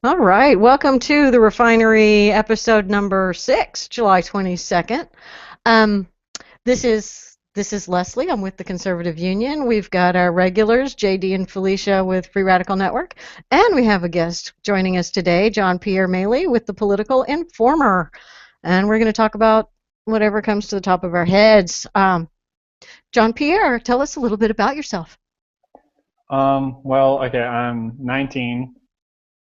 All right, welcome to the Refinery episode number 6, July 22nd. Um, this is Leslie. I'm with the Conservative Union. We've got our regulars, JD and Felicia with Free Radical Network, and we have a guest joining us today, John Pierre Maley with the Political Informer. And we're going to talk about whatever comes to the top of our heads. John Pierre, tell us a little bit about yourself. Okay, I'm 19.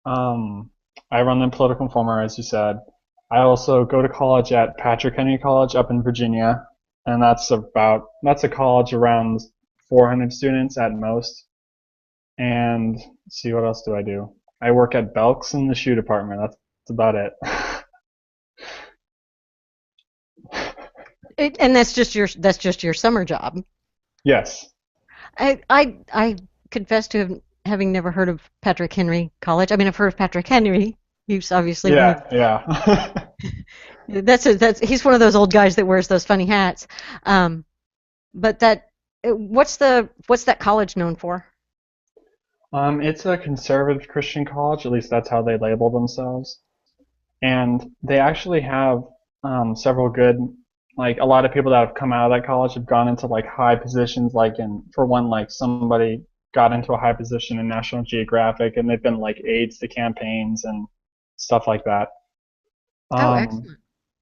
I run the Political Informer, as you said. I also go to college at Patrick Henry College up in Virginia, and that's a college around 400 students at most. And let's see, what else do I do? I work at Belk's in the shoe department. That's about it. And that's just your summer job. Yes. I confess to having never heard of Patrick Henry College. I mean, I've heard of Patrick Henry. He's obviously one of Yeah, yeah. that's he's one of those old guys that wears those funny hats. Um, but what's that college known for? It's a conservative Christian college, at least that's how they label themselves. And they actually have several good, like a lot of people that have come out of that college have gone into like high positions, like for one, like somebody got into a high position in National Geographic, and they've been like aides to campaigns and stuff like that. Oh, Um, excellent.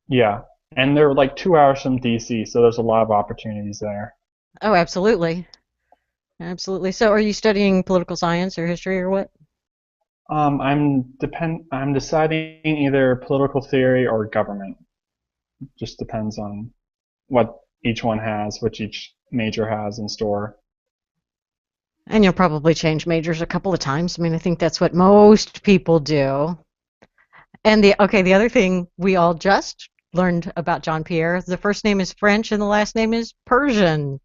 yeah, and they're like 2 hours from DC, so there's a lot of opportunities there. Oh, absolutely, absolutely. So, are you studying political science or history or what? I'm deciding either political theory or government. Just depends on what each one has, which each major has in store. And you'll probably change majors a couple of times. I mean, I think that's what most people do. And the other thing we all just learned about John Pierre, the first name is French and the last name is Persian.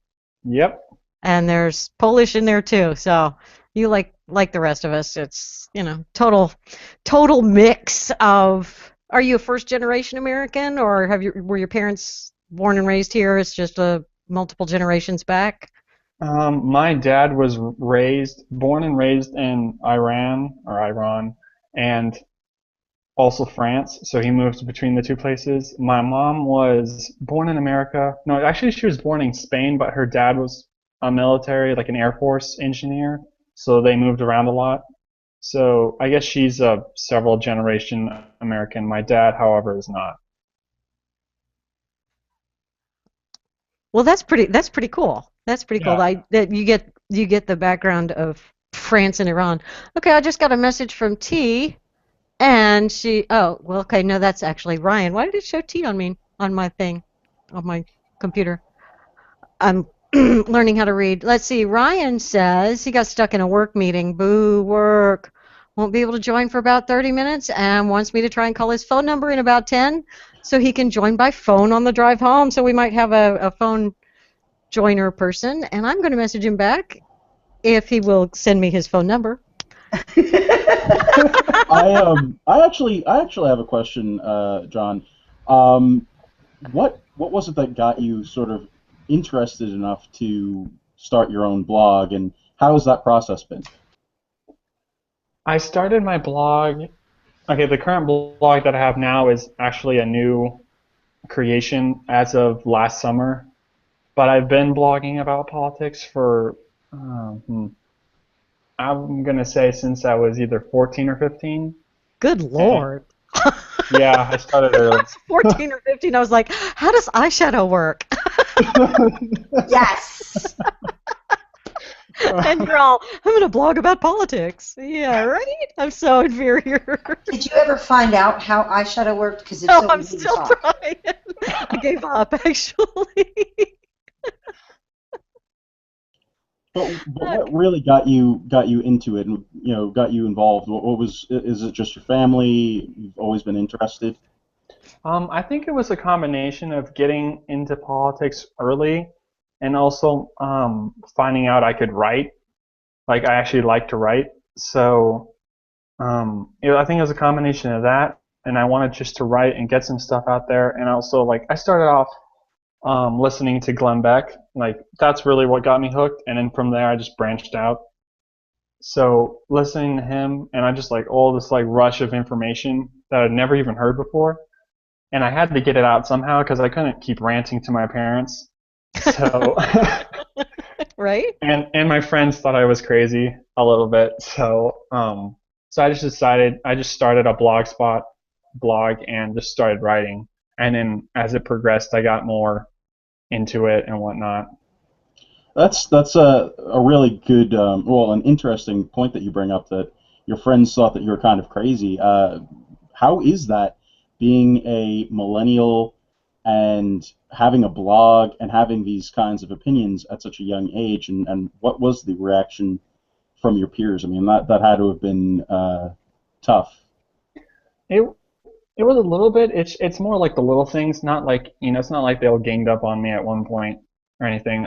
Yep. And there's Polish in there too. So you like the rest of us, it's, total mix of are you a first generation American or were your parents born and raised here? It's just a multiple generations back. My dad was born and raised in Iran, and also France, so he moved between the two places. My mom was born in America. No, actually, she was born in Spain, but her dad was a military, like an Air Force engineer, so they moved around a lot. So I guess she's a several generation American. My dad, however, is not. Well, that's pretty cool. That's pretty cool. Yeah. That you get the background of France and Iran. Okay, I just got a message from T. And well, okay, no, that's actually Ryan. Why did it show T on me on my thing, on my computer? I'm learning how to read. Let's see. Ryan says he got stuck in a work meeting. Boo, work. Won't be able to join for about 30 minutes and wants me to try and call his phone number in about 10 so he can join by phone on the drive home. So we might have a phone joiner person, and I'm going to message him back if he will send me his phone number. I actually have a question, John. Um, what was it that got you sort of interested enough to start your own blog, and how has that process been? I started my blog. Okay, the current blog that I have now is actually a new creation as of last summer, but I've been blogging about politics for, uh, hmm, I'm gonna say since I was either 14 or 15. Good And Lord. yeah, I started I early. was 14 or 15. I was like, how does eyeshadow work? Yes. And you're all, I'm going to blog about politics. Yeah, right? I'm so inferior. Did you ever find out how eyeshadow worked? Because if No, so, I'm we need to still talk. trying. I gave up, actually. But what really got you into it, and got you involved? What was? Is it just your family? You've always been interested? I think it was a combination of getting into politics early and also finding out I could write. Like I actually like to write, so I think it was a combination of that, and I wanted just to write and get some stuff out there. And also, like I started off listening to Glenn Beck, like that's really what got me hooked, and then from there I just branched out. So listening to him and I just like all this like rush of information that I'd never even heard before, and I had to get it out somehow because I couldn't keep ranting to my parents. So Right? and my friends thought I was crazy a little bit. So I just decided I just started a blogspot blog and just started writing. And then as it progressed, I got more into it and whatnot. That's a really good, well, an interesting point that you bring up, that your friends thought that you were kind of crazy. How is that, being a millennial and having a blog and having these kinds of opinions at such a young age? And what was the reaction from your peers? I mean, that had to have been tough. It it was a little bit. It's more like the little things, not like it's not like they all ganged up on me at one point or anything.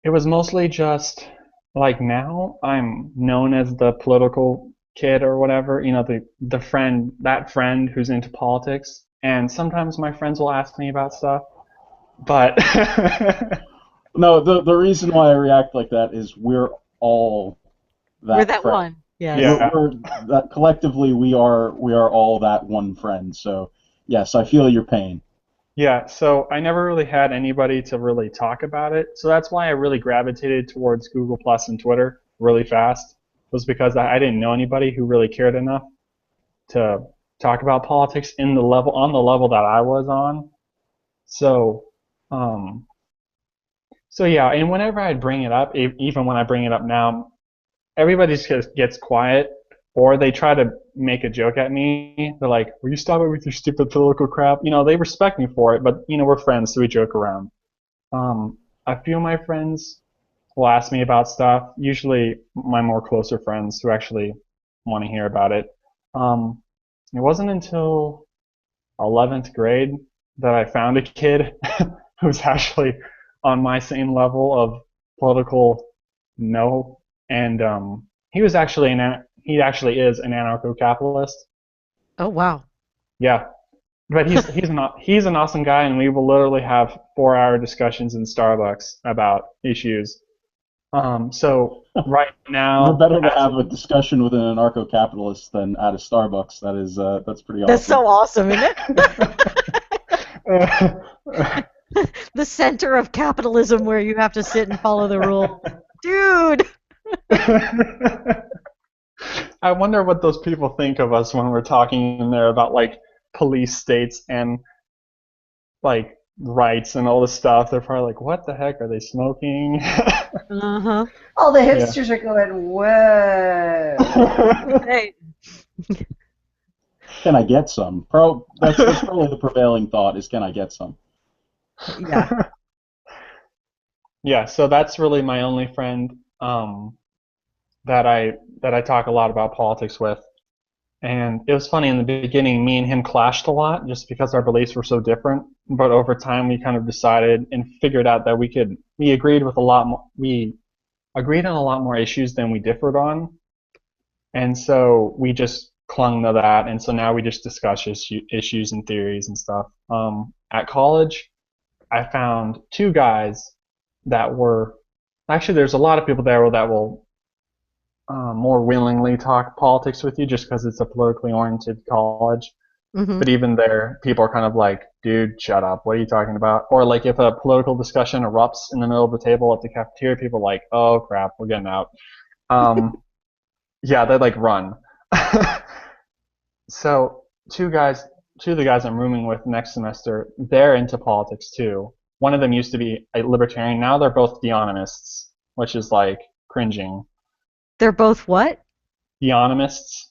It was mostly just like now I'm known as the political kid or whatever, the friend, that friend who's into politics. And sometimes my friends will ask me about stuff, but No, the reason why I react like that is we're all We're that that friend. one. Yes. yeah, We're that collectively we are all that one friend. So yes, I feel your pain. yeah. So I never really had anybody to really talk about it. So that's why I really gravitated towards Google Plus and Twitter really fast, was because I didn't know anybody who really cared enough to talk about politics in the level on the level that I was on. So, um, so yeah, and whenever I bring it up, even when I bring it up now, everybody just gets quiet, or they try to make a joke at me. They're like, "Will you stop it with your stupid political crap?" They respect me for it, but we're friends, so we joke around. Um, a few of my friends will ask me about stuff. Usually, my more closer friends who actually want to hear about it. Um, it wasn't until 11th grade that I found a kid who's actually on my same level of political no, and he actually is an anarcho-capitalist. Oh, wow. Yeah, but he's an awesome guy, and we will literally have 4-hour discussions in Starbucks about issues. So right We're now, better to have a discussion with an anarcho-capitalist than at a Starbucks. That's pretty That's awesome. so awesome, isn't it? uh, The center of capitalism where you have to sit and follow the rules. Dude! I wonder what those people think of us when we're talking in there about like police states and like rights and all this stuff. They're probably like, "What the heck are they smoking?" Uh-huh. All the Yeah. hipsters are going, whoa. Hey. Can I get some? That's probably the prevailing thought, is can I get some? Yeah. Yeah, so that's really my only friend that I talk a lot about politics with. And it was funny in the beginning, me and him clashed a lot just because our beliefs were so different. But over time, we kind of decided and figured out that we agreed with a lot more, we agreed on a lot more issues than we differed on. And so we just clung to that. And so now we just discuss issues and theories and stuff. At college, I found two guys that were actually, there's a lot of people there that will more willingly talk politics with you just because it's a politically oriented college. Hmm. But even there, people are kind of like, dude, shut up. What are you talking about? Or like if a political discussion erupts in the middle of the table at the cafeteria, people are like, oh crap, we're getting out. Um, yeah, they like run. So two of the guys I'm rooming with next semester, they're into politics too. One of them used to be a libertarian. Now they're both theonomists, which is like cringing. They're both what? Theonomists.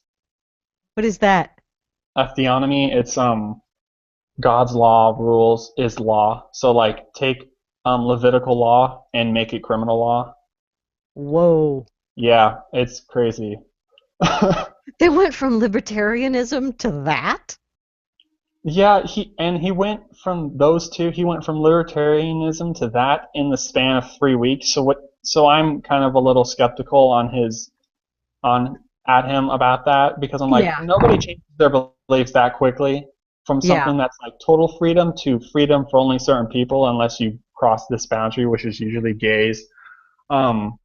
What is that? A theonomy, it's God's law rules is law. So like take Levitical law and make it criminal law. Whoa. Yeah, it's crazy. They went from libertarianism to that? Yeah, he went from those two. He went from libertarianism to that in the span of 3 weeks. So I'm kind of a little skeptical on at him about that because I'm like, Yeah. nobody changes their beliefs that quickly from Yeah. something that's like total freedom to freedom for only certain people unless you cross this boundary, which is usually gays. Um,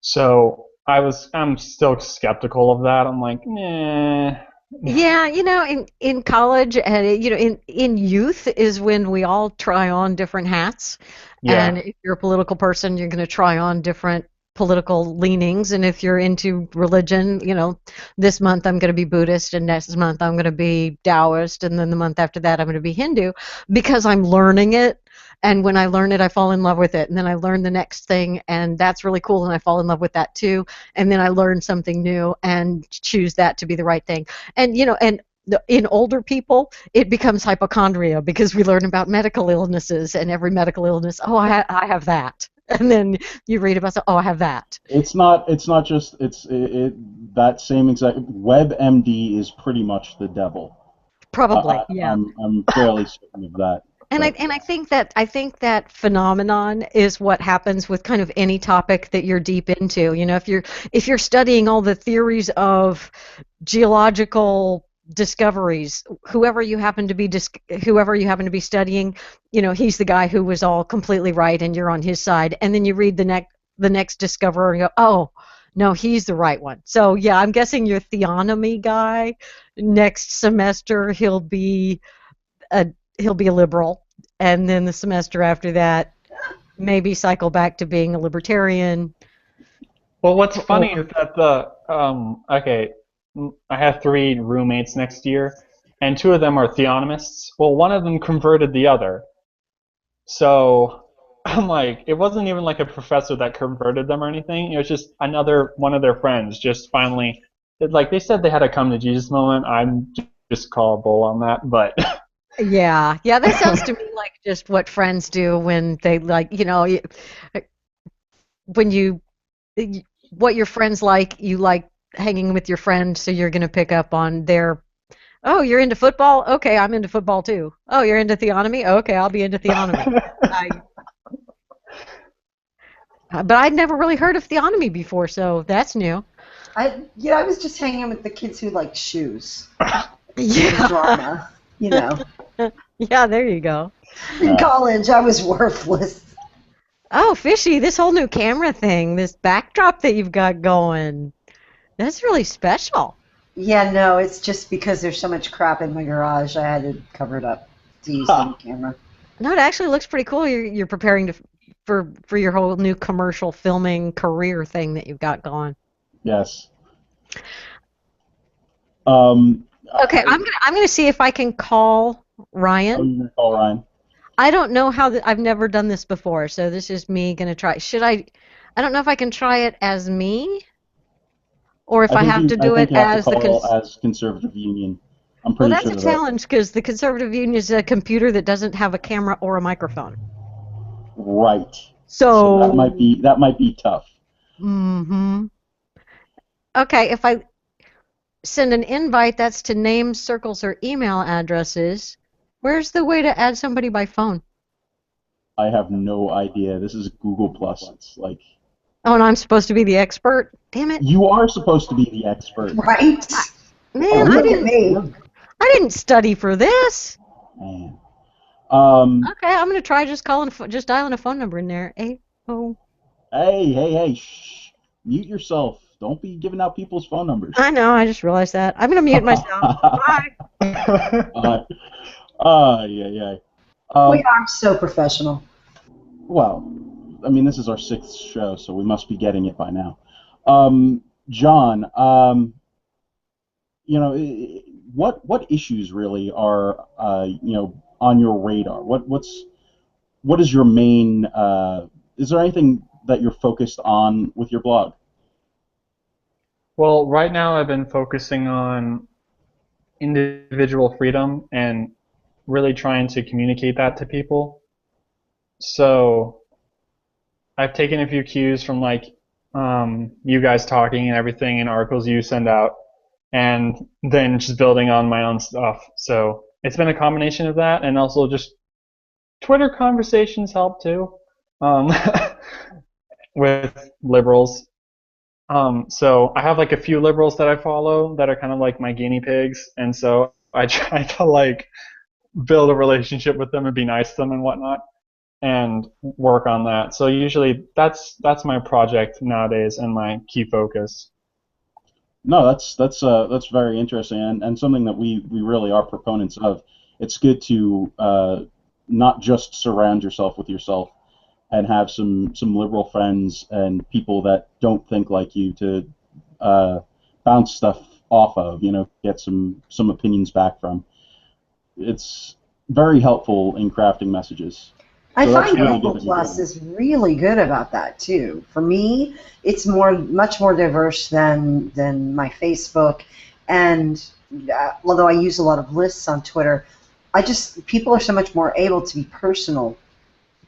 so I'm still skeptical of that. I'm like, nah. Yeah, in college and in youth is when we all try on different hats. And Yeah. if you're a political person, you're going to try on different political leanings. And if you're into religion, this month I'm going to be Buddhist, and next month I'm going to be Taoist, and then the month after that I'm going to be Hindu because I'm learning it. And when I learn it, I fall in love with it. And then I learn the next thing, and that's really cool, and I fall in love with that too. And then I learn something new and choose that to be the right thing. And in older people, it becomes hypochondria because we learn about medical illnesses, and every medical illness, oh, I have that. And then you read about, oh, I have that. It's not just that same exact WebMD is pretty much the devil. Probably, yeah. I'm fairly certain of that. And I But and I think that phenomenon is what happens with kind of any topic that you're deep into. If you're studying all the theories of geological discoveries, whoever you happen to be studying, he's the guy who was all completely right and you're on his side. And then you read the next discoverer and go, oh, no, he's the right one. So yeah, I'm guessing your theonomy guy next semester a he'll be a liberal, and then the semester after that maybe cycle back to being a libertarian. Well, what's funny Or is that okay, I have three roommates next year, and two of them are theonomists. Well, one of them converted the other. So I'm like, it wasn't even like a professor that converted them or anything. It was just another one of their friends just finally, like they said they had a come to Jesus moment. I'm just call a bull on that, but yeah, that sounds to me like just what friends do when they like, when what your friends like, you like hanging with your friend, so you're going to pick up on their, oh, you're into football? Okay, I'm into football too. Oh, you're into theonomy? Okay, I'll be into theonomy. I but I'd never really heard of theonomy before, so that's new. I was just hanging with the kids who like shoes and Yeah. drama. You know, Yeah, there you go. in yeah. college I was worthless. Oh, Fishy, this whole new camera thing, this backdrop that you've got going, that's really special. Yeah, no, it's just because there's so much crap in my garage. I had to cover it up to use the new camera. No, it actually looks pretty cool. You're preparing for your whole new commercial filming career thing that you've got going. Yes. Um, Okay, I, I'm gonna see if I can call oh, Ryan. you're gonna call Ryan. I don't know I've never done this before, so this is me gonna try. Should I? I don't know if I can try it as me or if I have to I do think it you have to as the call as Conservative Union. I'm Well, pretty that's sure a that. challenge because the Conservative Union is a computer that doesn't have a camera or a microphone. Right. So So, that might be tough. hmm okay, if I send an invite, that's to names, circles, or email addresses. Where's the way to add somebody by phone? I have no idea. This is Google Plus. It's like Oh, and I'm supposed to be the expert. Damn it! you are supposed to be the expert. Right? I, And man, I look at didn't. me. We're I didn't study for this. man. Um. Okay, I'm gonna try just dialing a phone number in there. Oh, Hey. Shh. Mute yourself. Don't be giving out people's phone numbers. I know. I just realized that. I'm gonna mute myself. Bye. uh, yeah. We Um. are so professional. Well, I mean, this is our sixth show, so we must be getting it by now. John. What issues really are on your radar? What is your main? Is there anything that you're focused on with your blog? well, right now I've been focusing on individual freedom and really trying to communicate that to people. So I've taken a few cues from like you guys talking and everything and articles you send out, and then just building on my own stuff. So it's been a combination of that, and also just Twitter conversations help too, um, with liberals. So I have like a few liberals that I follow that are kind of like my guinea pigs, and so I try to like build a relationship with them and be nice to them and whatnot. and work on that. So usually that's my project nowadays and my key focus. No, that's very interesting, and something that we really are proponents of. It's good to not just surround yourself with yourself and have some liberal friends and people that don't think like you to uh, bounce stuff off of. Get some opinions back from. It's very helpful in crafting messages. I So that's find really Yeah. good Google that you're Plus doing it. is really good about that too. For me, it's much more diverse than my Facebook, and although I use a lot of lists on Twitter, people are so much more able to be personal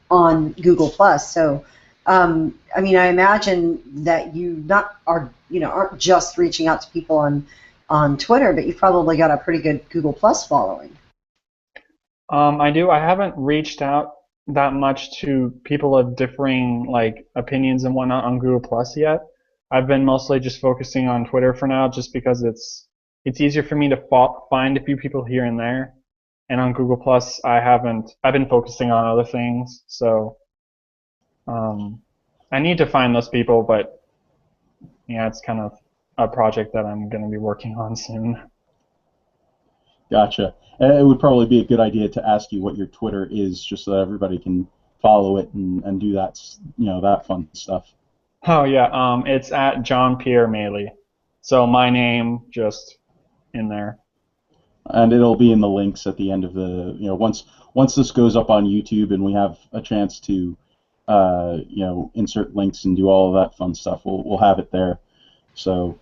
on Google Plus. So, I mean, I imagine that you not are aren't just reaching out to people on Twitter, but you've probably got a pretty good Google Plus following. I do. I haven't reached out that much to people of differing like opinions and whatnot on Google Plus yet. I've been mostly just focusing on Twitter for now, just because it's easier for me to find a few people here and there. And on Google Plus, I haven't. I've been focusing on other things, so um, I need to find those people. But yeah, it's kind of a project that I'm going to be working on soon. Gotcha. It would probably be a good idea to ask you what your Twitter is, just so that everybody can follow it and do that fun stuff. Oh yeah, it's at John Pierre Maley. So my name just in there. And it'll be in the links at the end of once this goes up on YouTube and we have a chance to insert links and do all of that fun stuff. We'll have it there. So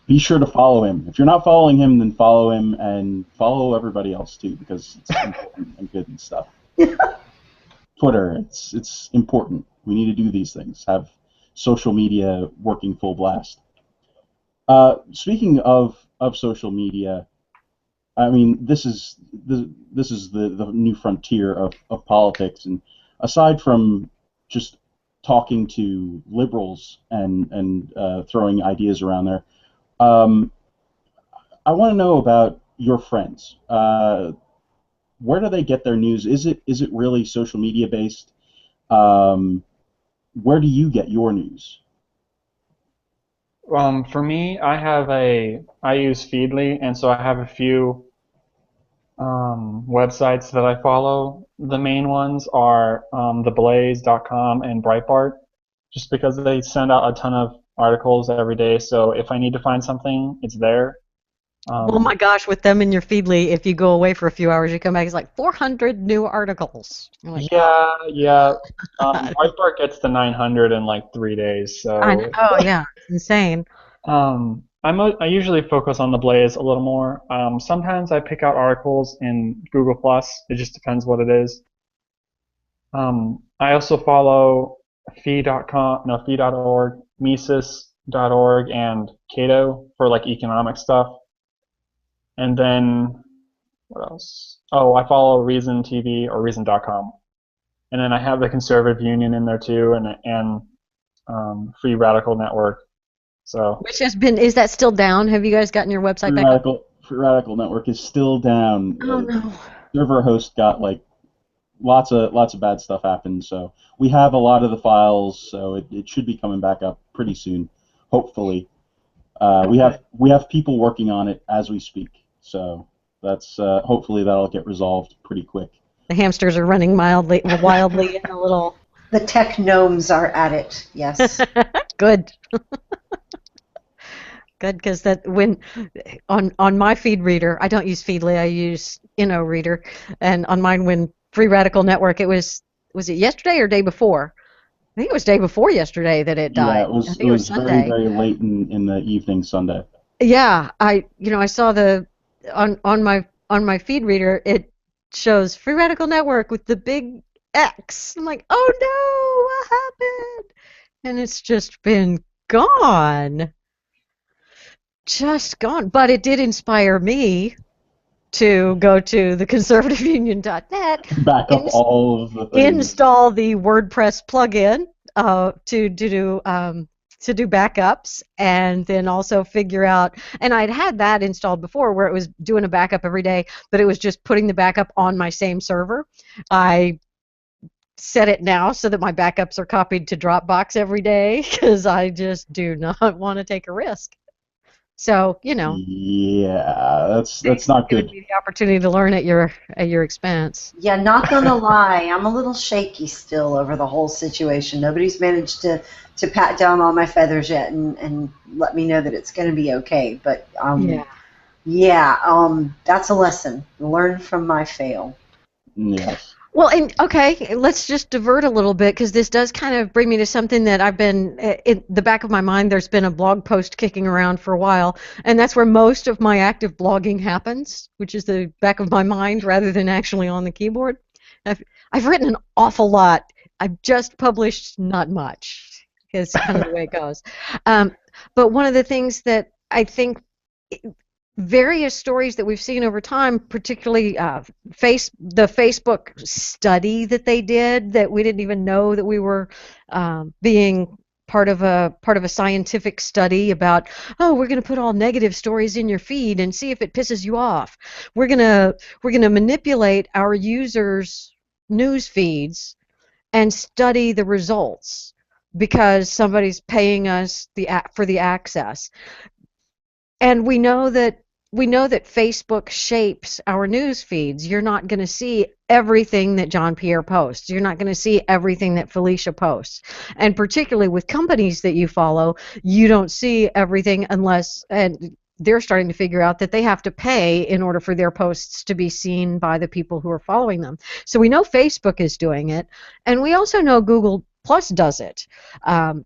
be sure to follow him. If you're not following him, then follow him and follow everybody else too, because it's important and good and stuff. Twitter, it's important. We need to do these things. Have social media working full blast. Speaking of social media, I mean, this is the new frontier of politics, and aside from just talking to liberals and throwing ideas around there, um, I want to know about your friends. Where do they get their news? Is it really social media based? Um, where do you get your news? For me, I use Feedly, and so I have a few websites that I follow. The main ones are theblaze.com and Breitbart, just because they send out a ton of articles every day. So if I need to find something, it's there. Oh my Um, gosh, with them in your Feedly, if you go away for a few hours, you come back, it's like 400 new articles. I'm like, oh, yeah, yeah. God. Breitbart gets to 900 in like 3 days, I know. so Oh, yeah. It's insane. I usually focus on the Blaze a little more. Sometimes I pick out articles in Google Plus. It just depends what it is. I also follow fee.com, no, fee.org, Mises.org, and Cato for like economic stuff. And then what else? Oh, I follow Reason TV or Reason.com. And then I have the Conservative Union in there too, and Free Radical Network. So Which has been, is that still down? Have you guys gotten your website back up? Free Radical Network is still down. Oh, no. Server host got like lots of bad stuff happened. So we have a lot of the files, so it should be coming back up pretty soon, hopefully. We Okay. have people working on it as we speak, so that's hopefully that'll get resolved pretty quick. The hamsters are running wildly in a little. The tech gnomes are at it. Yes. Good. Good, because that when on my feed reader, I don't use Feedly, I use Reader, and on mine when Free Radical Network, was it yesterday or day before? I think it was day before yesterday that it Yeah, died. it I was it think it was was very Sunday. very late in the evening Sunday. Yeah, I saw the on my feed reader it shows Free Radical Network with the big X. I'm like, oh no, what happened? And it's just been gone. Just gone. But it did inspire me to go to theconservativeunion.net, Back up ins- all of the things. install the WordPress plugin to do backups, and then also figure out. And I'd had that installed before, where it was doing a backup every day, but it was just putting the backup on my same server. I set it now so that my backups are copied to Dropbox every day because I just do not want to take a risk. So, Yeah, that's Facebook not giving good. me the opportunity to learn at your expense. Yeah, not gonna lie, I'm a little shaky still over the whole situation. Nobody's managed to pat down all my feathers yet and let me know that it's gonna be okay. But Yeah. yeah, that's a lesson. Learn from my fail. Yes. Well, and okay, let's just divert a little bit because this does kind of bring me to something that I've been in the back of my mind. There's been a blog post kicking around for a while, and that's where most of my active blogging happens, which is the back of my mind rather than actually on the keyboard. I've I've written an awful lot. I've just published not much. It's kind of the way it goes. Um, but one of the things that I think various stories that we've seen over time, particularly the Facebook study that they did, that we didn't even know that we were being part of a scientific study about, oh, we're going to put all negative stories in your feed and see if it pisses you off. We're going to manipulate our users' news feeds and study the results because somebody's paying us for the access. And we know that Facebook shapes our news feeds. You're not going to see everything that John Pierre posts. You're not going to see everything that Felicia posts. And particularly with companies that you follow, you don't see everything unless and they're starting to figure out that they have to pay in order for their posts to be seen by the people who are following them. So we know Facebook is doing it, and we also know Google Plus does it and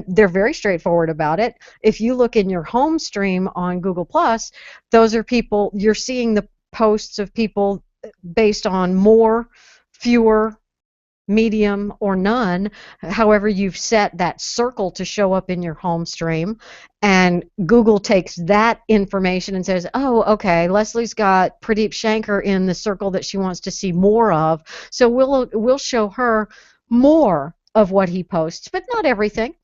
they're very straightforward about it. If you look in your home stream on Google Plus, those are people, you're seeing the posts of people based on more, fewer, medium, or none, however you've set that circle to show up in your home stream. And Google takes that information and says, oh, okay, Leslie's got Pradeep Shankar in the circle that she wants to see more of, so we'll show her more of what he posts, but not everything.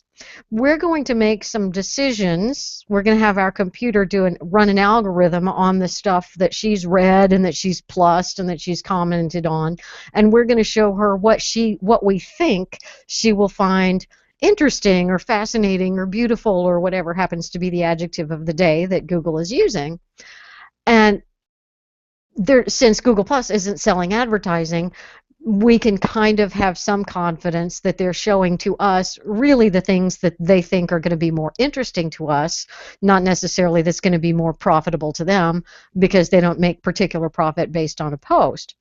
We're going to make some decisions. We're going to have our computer run an algorithm on the stuff that she's read and that she's plussed and that she's commented on, and we're going to show her what we think she will find interesting or fascinating or beautiful or whatever happens to be the adjective of the day that Google is using. And since Google Plus isn't selling advertising, we can kind of have some confidence that they're showing to us really the things that they think are going to be more interesting to us, not necessarily that's going to be more profitable to them, because they don't make particular profit based on a post.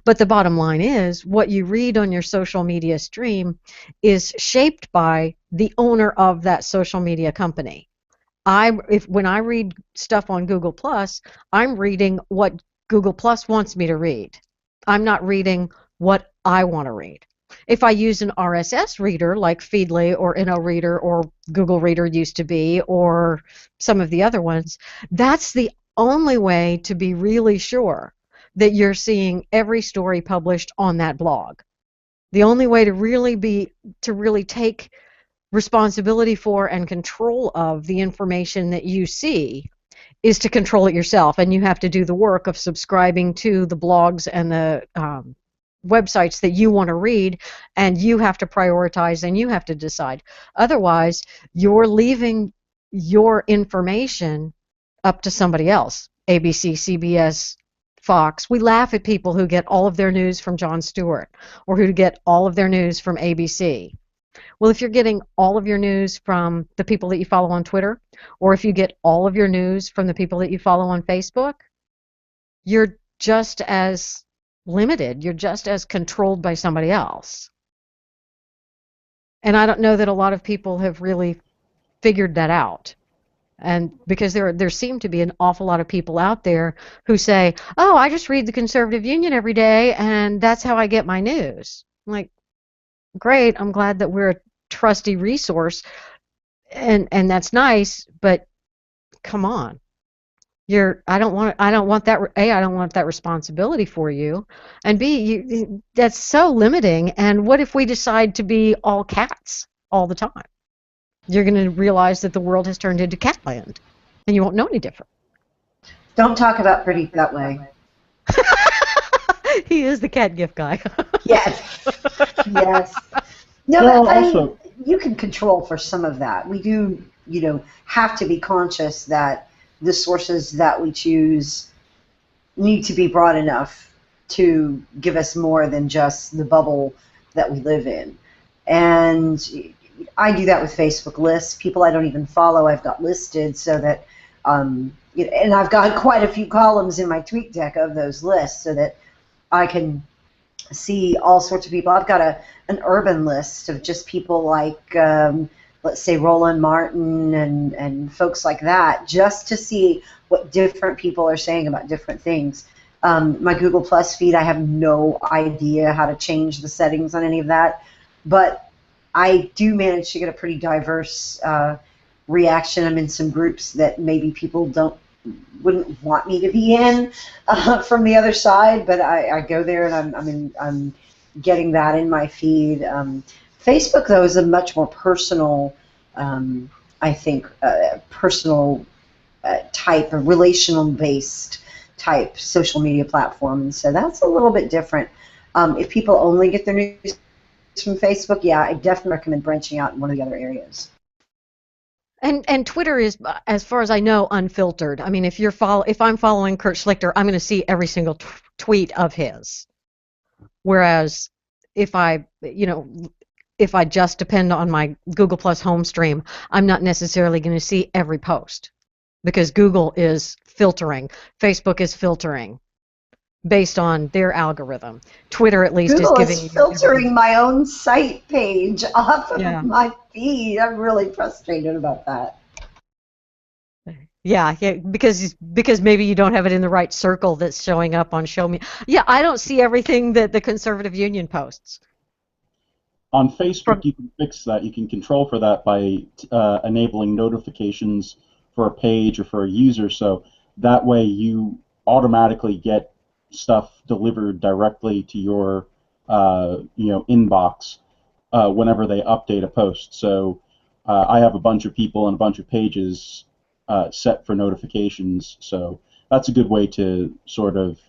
But the bottom line is, what you read on your social media stream is shaped by the owner of that social media company. When I read stuff on Google Plus, I'm reading what Google Plus wants me to read. I'm not reading what I want to read. If I use an RSS reader like Feedly or InnoReader or Google Reader used to be, or some of the other ones, that's the only way to be really sure that you're seeing every story published on that blog. The only way to really take responsibility for and control of the information that you see is to control it yourself, and you have to do the work of subscribing to the blogs and the websites that you want to read, and you have to prioritize and you have to decide. Otherwise, you're leaving your information up to somebody else. ABC, CBS, Fox. We laugh at people who get all of their news from Jon Stewart or who get all of their news from ABC. Well, if you're getting all of your news from the people that you follow on Twitter, or if you get all of your news from the people that you follow on Facebook, you're just as limited. You're just as controlled by somebody else. And I don't know that a lot of people have really figured that out. And because there seem to be an awful lot of people out there who say, oh, I just read the Conservative Union every day, and that's how I get my news. I'm like, great, I'm glad that we're a trusty resource, and that's nice, but come on. I don't want that responsibility for you, and B, that's so limiting. And what if we decide to be all cats all the time? You're going to realize that the world has turned into catland, and you won't know any different. Don't talk about Pradeep that way. He is the cat gift guy. Yes, yes. No, but Well, also, you can control for some of that. We do, have to be conscious that the sources that we choose need to be broad enough to give us more than just the bubble that we live in. And I do that with Facebook lists. People I don't even follow, I've got listed so that, and I've got quite a few columns in my tweet deck of those lists so that I can see all sorts of people. I've got an urban list of just people like, let's say, Roland Martin and folks like that, just to see what different people are saying about different things. My Google Plus feed, I have no idea how to change the settings on any of that, but I do manage to get a pretty diverse reaction. I'm in some groups that maybe people wouldn't want me to be in from the other side, but I go there and I'm getting that in my feed. Facebook, though, is a much more personal, I think, personal type, a relational based type social media platform, and so that's a little bit different. If people only get their news from Facebook, yeah, I definitely recommend branching out in one of the other areas. And Twitter is, as far as I know, unfiltered. I mean, if I'm following Kurt Schlichter, I'm going to see every single tweet of his. Whereas if if I just depend on my Google Plus home stream, I'm not necessarily going to see every post because Google is filtering, Facebook is filtering based on their algorithm. Twitter, at least, is Google giving is you filtering my own site page off of Yeah. my feed. I'm really frustrated about that. Yeah, because maybe you don't have it in the right circle that's showing up on Show Me. Yeah, I don't see everything that the Conservative Union posts. on Facebook, From you can fix that. You can control for that by enabling notifications for a page or for a user. So that way you automatically get stuff delivered directly to your inbox whenever they update a post. So I have a bunch of people and a bunch of pages set for notifications. So that's a good way to sort of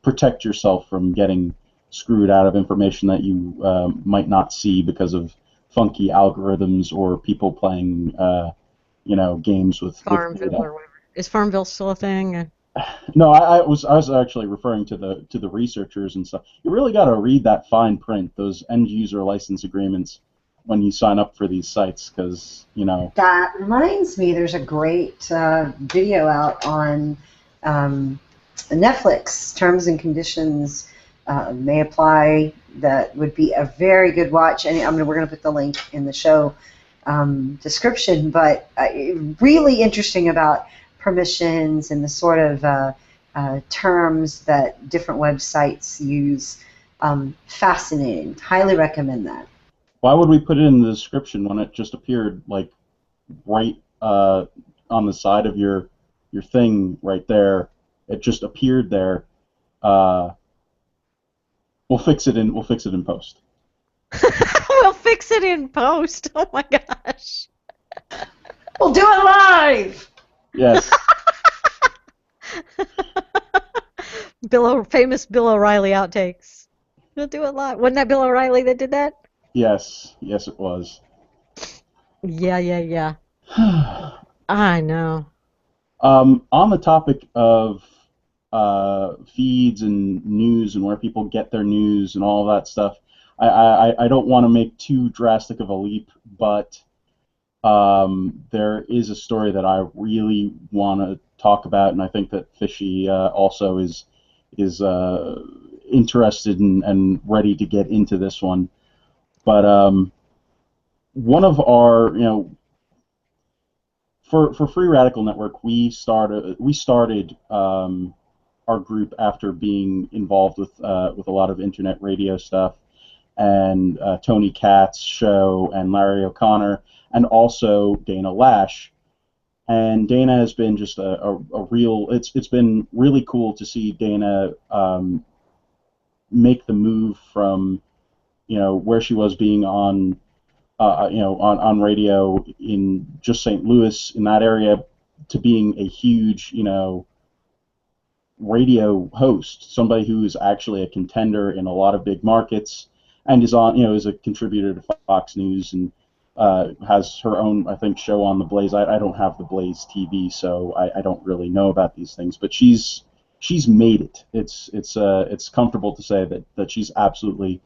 protect yourself from getting screwed out of information that you might not see because of funky algorithms or people playing games with Farmville data. or whatever. Is Farmville still a thing? No, I was actually referring to the researchers and stuff. You really got to read that fine print, those end user license agreements, when you sign up for these sites, because That reminds me, there's a great video out on Netflix. Terms and conditions may apply. That would be a very good watch. And we're going to put the link in the show description. But really interesting about permissions and the sort of terms that different websites use. Fascinating. Highly recommend that. why would we put it in the description when it just appeared like right on the side of your thing right there? It just appeared there. Uh, we'll fix it in post. We'll fix it in post. Oh my gosh. We'll do it live. Yes. Famous Bill O'Reilly outtakes. We'll do it live. Wasn't that Bill O'Reilly that did that? Yes, it was. Yeah. I know. On the topic of feeds and news and where people get their news and all that stuff, I don't want to make too drastic of a leap, but there is a story that I really want to talk about, and I think that Fishy also is interested and ready to get into this one. But one of our, for Free Radical Network, we started our group after being involved with a lot of internet radio stuff, and Tony Katz's show and Larry O'Connor, and also Dana Lash. And Dana has been just a real. It's been really cool to see Dana make the move from where she was being on on radio in just St. Louis in that area to being a huge radio host, somebody who is actually a contender in a lot of big markets, and is on, is a contributor to Fox News, and has her own, I think, show on the Blaze. I don't have the Blaze TV, so I don't really know about these things, but she's made it. It's comfortable to say that she's absolutely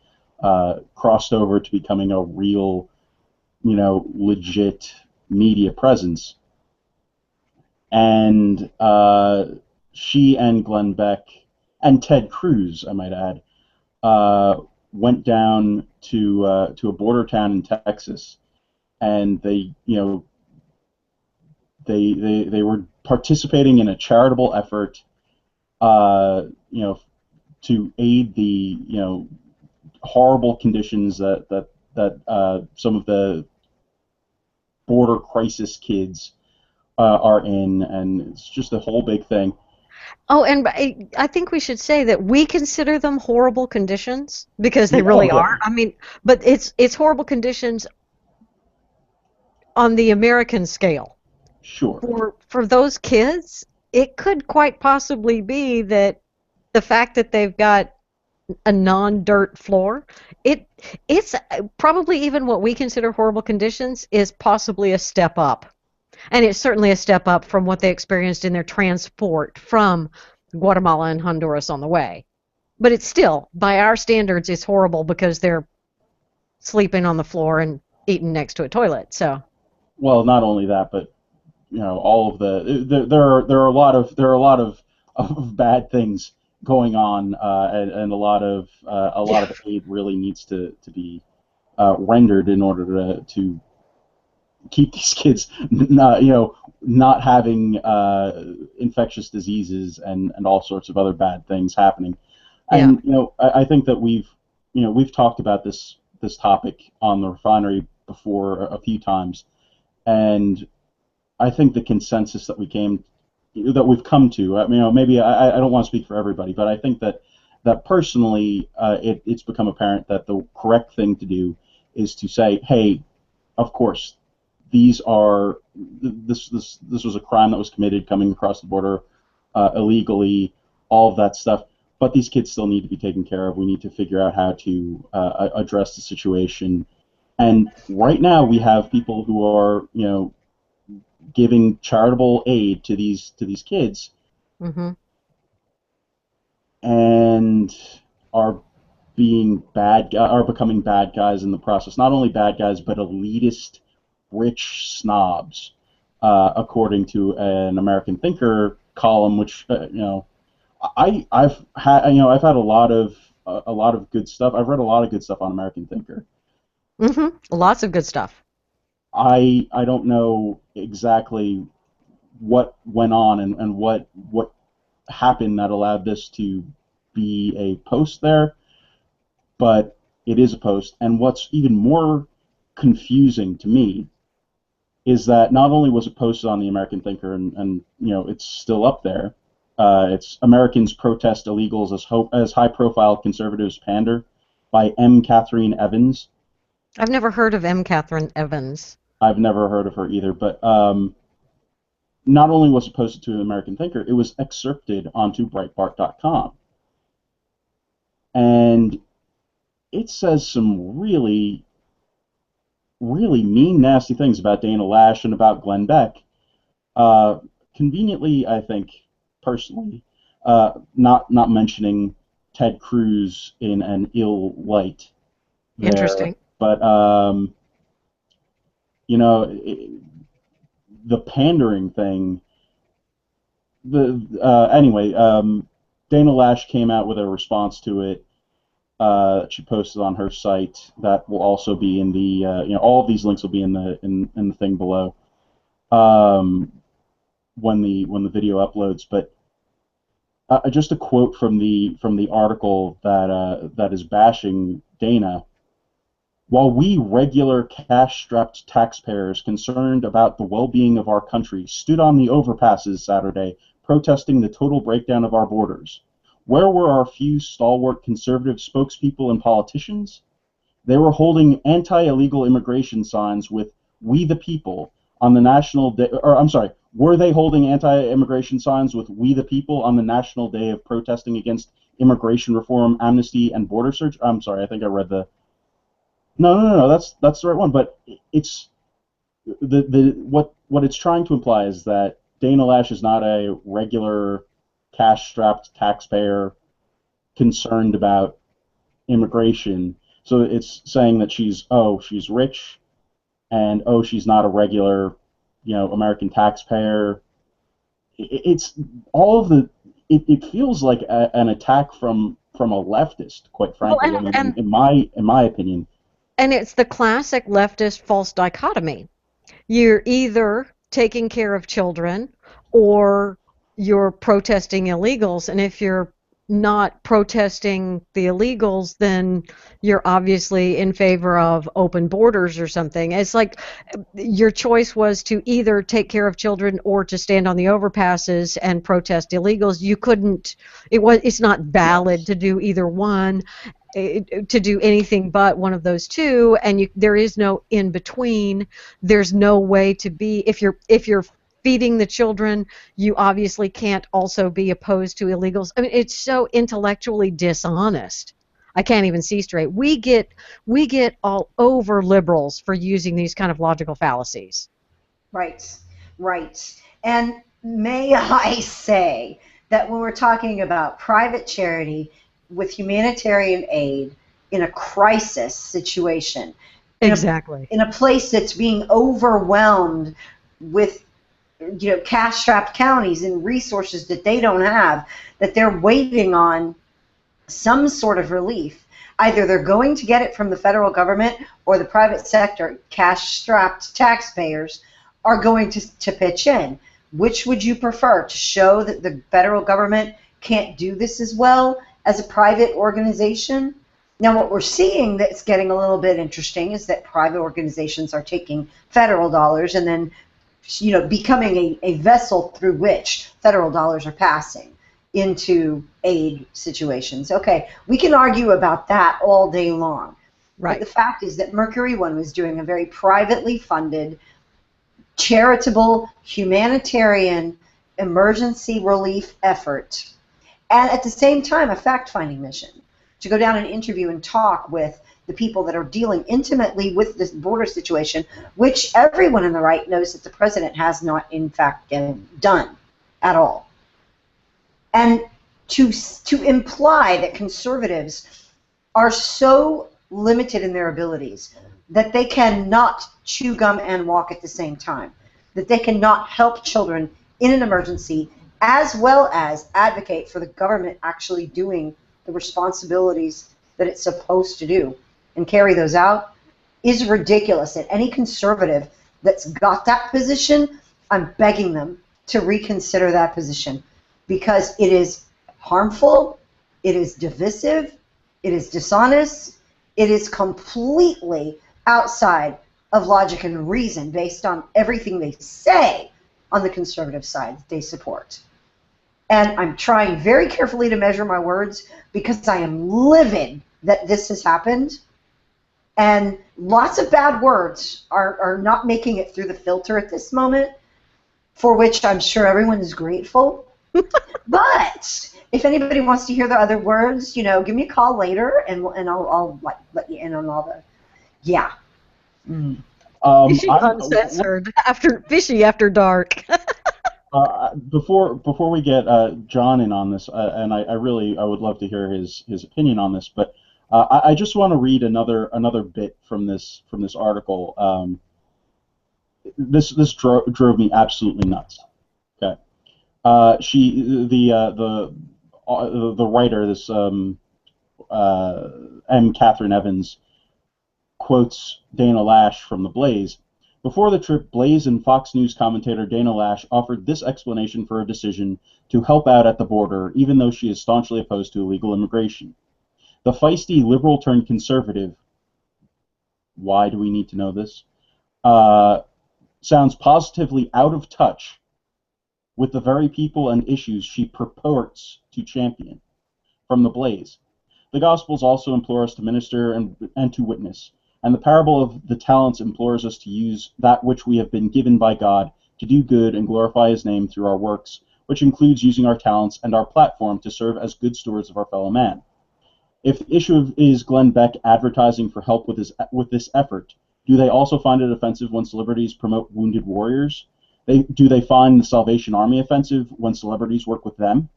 crossed over to becoming a real, legit media presence. And she and Glenn Beck and Ted Cruz, I might add, went down to a border town in Texas, and they were participating in a charitable effort, to aid the horrible conditions that some of the border crisis kids are in, and it's just a whole big thing. Oh, and I think we should say that we consider them horrible conditions because they Yeah, oh really yeah, are. I mean, but it's horrible conditions on the American scale. sure. For those kids, it could quite possibly be that the fact that they've got a non-dirt floor, it's probably even what we consider horrible conditions is possibly a step up. And it's certainly a step up from what they experienced in their transport from Guatemala and Honduras on the way. But it's still, by our standards, it's horrible because they're sleeping on the floor and eating next to a toilet. So, Well, not only that, but all of there are a lot of bad things going on, and a lot of aid really needs to be rendered in order to keep these kids not having infectious diseases and all sorts of other bad things happening. yeah. And I think that we've talked about this topic on the Refinery before a few times, and I think the consensus that we've come to. Maybe I don't want to speak for everybody, but I think that personally, it's become apparent that the correct thing to do is to say, hey, of course, this was a crime that was committed coming across the border illegally, all of that stuff. But these kids still need to be taken care of. We need to figure out how to address the situation. And right now, we have people who are, giving charitable aid to these kids, Mm-hmm. and are are becoming bad guys in the process. Not only bad guys, but elitist, rich snobs, according to an American Thinker column, which I've had a lot of good stuff. I've read a lot of good stuff on American Thinker. Mm-hmm. Lots of good stuff. I don't know exactly what went on and what happened that allowed this to be a post there, but it is a post. And what's even more confusing to me is that not only was it posted on the American Thinker, and it's still up there. It's Americans Protest Illegals as High-Profile Conservatives Pander by M. Catherine Evans. I've never heard of M. Catherine Evans. I've never heard of her either, but not only was it posted to the American Thinker, it was excerpted onto Breitbart.com. And it says some really, really mean, nasty things about Dana Lash and about Glenn Beck. Conveniently, I think, personally, not mentioning Ted Cruz in an ill light there. Interesting. But the pandering thing. Anyway, Dana Lash came out with a response to it. She posted on her site that will also be in the all of these links will be in the thing below when the video uploads. But just a quote from the article that is bashing Dana. While we regular cash-strapped taxpayers concerned about the well-being of our country stood on the overpasses Saturday protesting the total breakdown of our borders, where were our few stalwart conservative spokespeople and politicians? They were holding anti-illegal immigration signs with "We the People" on the were they holding anti-immigration signs with "We the People" on the National Day of protesting against immigration reform, amnesty, and border search? I'm sorry, I think I read the. No. That's the right one. But it's the what it's trying to imply is that Dana Lash is not a regular cash-strapped taxpayer concerned about immigration. So it's saying that she's rich, and she's not a regular, American taxpayer. It's all of the. It feels like an attack from a leftist, quite Well, frankly. I mean, in my opinion. and it's the classic leftist false dichotomy. You're either taking care of children or you're protesting illegals. And if you're not protesting the illegals, then you're obviously in favor of open borders or something. It's like your choice was to either take care of children or to stand on the overpasses and protest illegals. You couldn't, it's not valid to do either one, to do anything but one of those two, and there is no in between. There's no way to be, if you're feeding the children, you obviously can't also be opposed to illegals. I mean, it's so intellectually dishonest. I can't even see straight. We get all over liberals for using these kind of logical fallacies. Right, right. And may I say that when we're talking about private charity with humanitarian aid in a crisis situation, Exactly. in a place that's being overwhelmed with cash-strapped counties and resources that they don't have, that they're waiting on some sort of relief. Either they're going to get it from the federal government, or the private sector, cash-strapped taxpayers, are going to pitch in. Which would you prefer? To show that the federal government can't do this as well as a private organization? Now, what we're seeing that's getting a little bit interesting is that private organizations are taking federal dollars and then becoming a vessel through which federal dollars are passing into aid situations. Okay, we can argue about that all day long. Right. But the fact is that Mercury One was doing a very privately funded, charitable, humanitarian, emergency relief effort, and at the same time a fact-finding mission to go down and interview and talk with the people that are dealing intimately with this border situation, which everyone on the right knows that the president has not, in fact, done at all. And to imply that conservatives are so limited in their abilities that they cannot chew gum and walk at the same time, that they cannot help children in an emergency as well as advocate for the government actually doing the responsibilities that it's supposed to do and carry those out, is ridiculous. And any conservative that's got that position, I'm begging them to reconsider that position, because it is harmful, it is divisive, it is dishonest, it is completely outside of logic and reason based on everything they say on the conservative side that they support. And I'm trying very carefully to measure my words because I am livid that this has happened. And lots of bad words are not making it through the filter at this moment, for which I'm sure everyone is grateful. But if anybody wants to hear the other words, give me a call later, and I'll let you in on all the, yeah. Fishy uncensored, fishy after dark. Before we get John in on this, and I would love to hear his opinion on this, but I just want to read another bit from this article. This drove me absolutely nuts. Okay, the writer, this M. Catherine Evans, quotes Dana Lash from The Blaze. Before the trip, Blaze and Fox News commentator Dana Lash offered this explanation for her decision to help out at the border, even though she is staunchly opposed to illegal immigration. The feisty liberal-turned-conservative, why do we need to know this, sounds positively out of touch with the very people and issues she purports to champion. From The Blaze. The Gospels also implore us to minister and to witness, and the parable of the talents implores us to use that which we have been given by God to do good and glorify His name through our works, which includes using our talents and our platform to serve as good stewards of our fellow man. If the issue is Glenn Beck advertising for help with this effort, do they also find it offensive when celebrities promote wounded warriors? Do they find the Salvation Army offensive when celebrities work with them?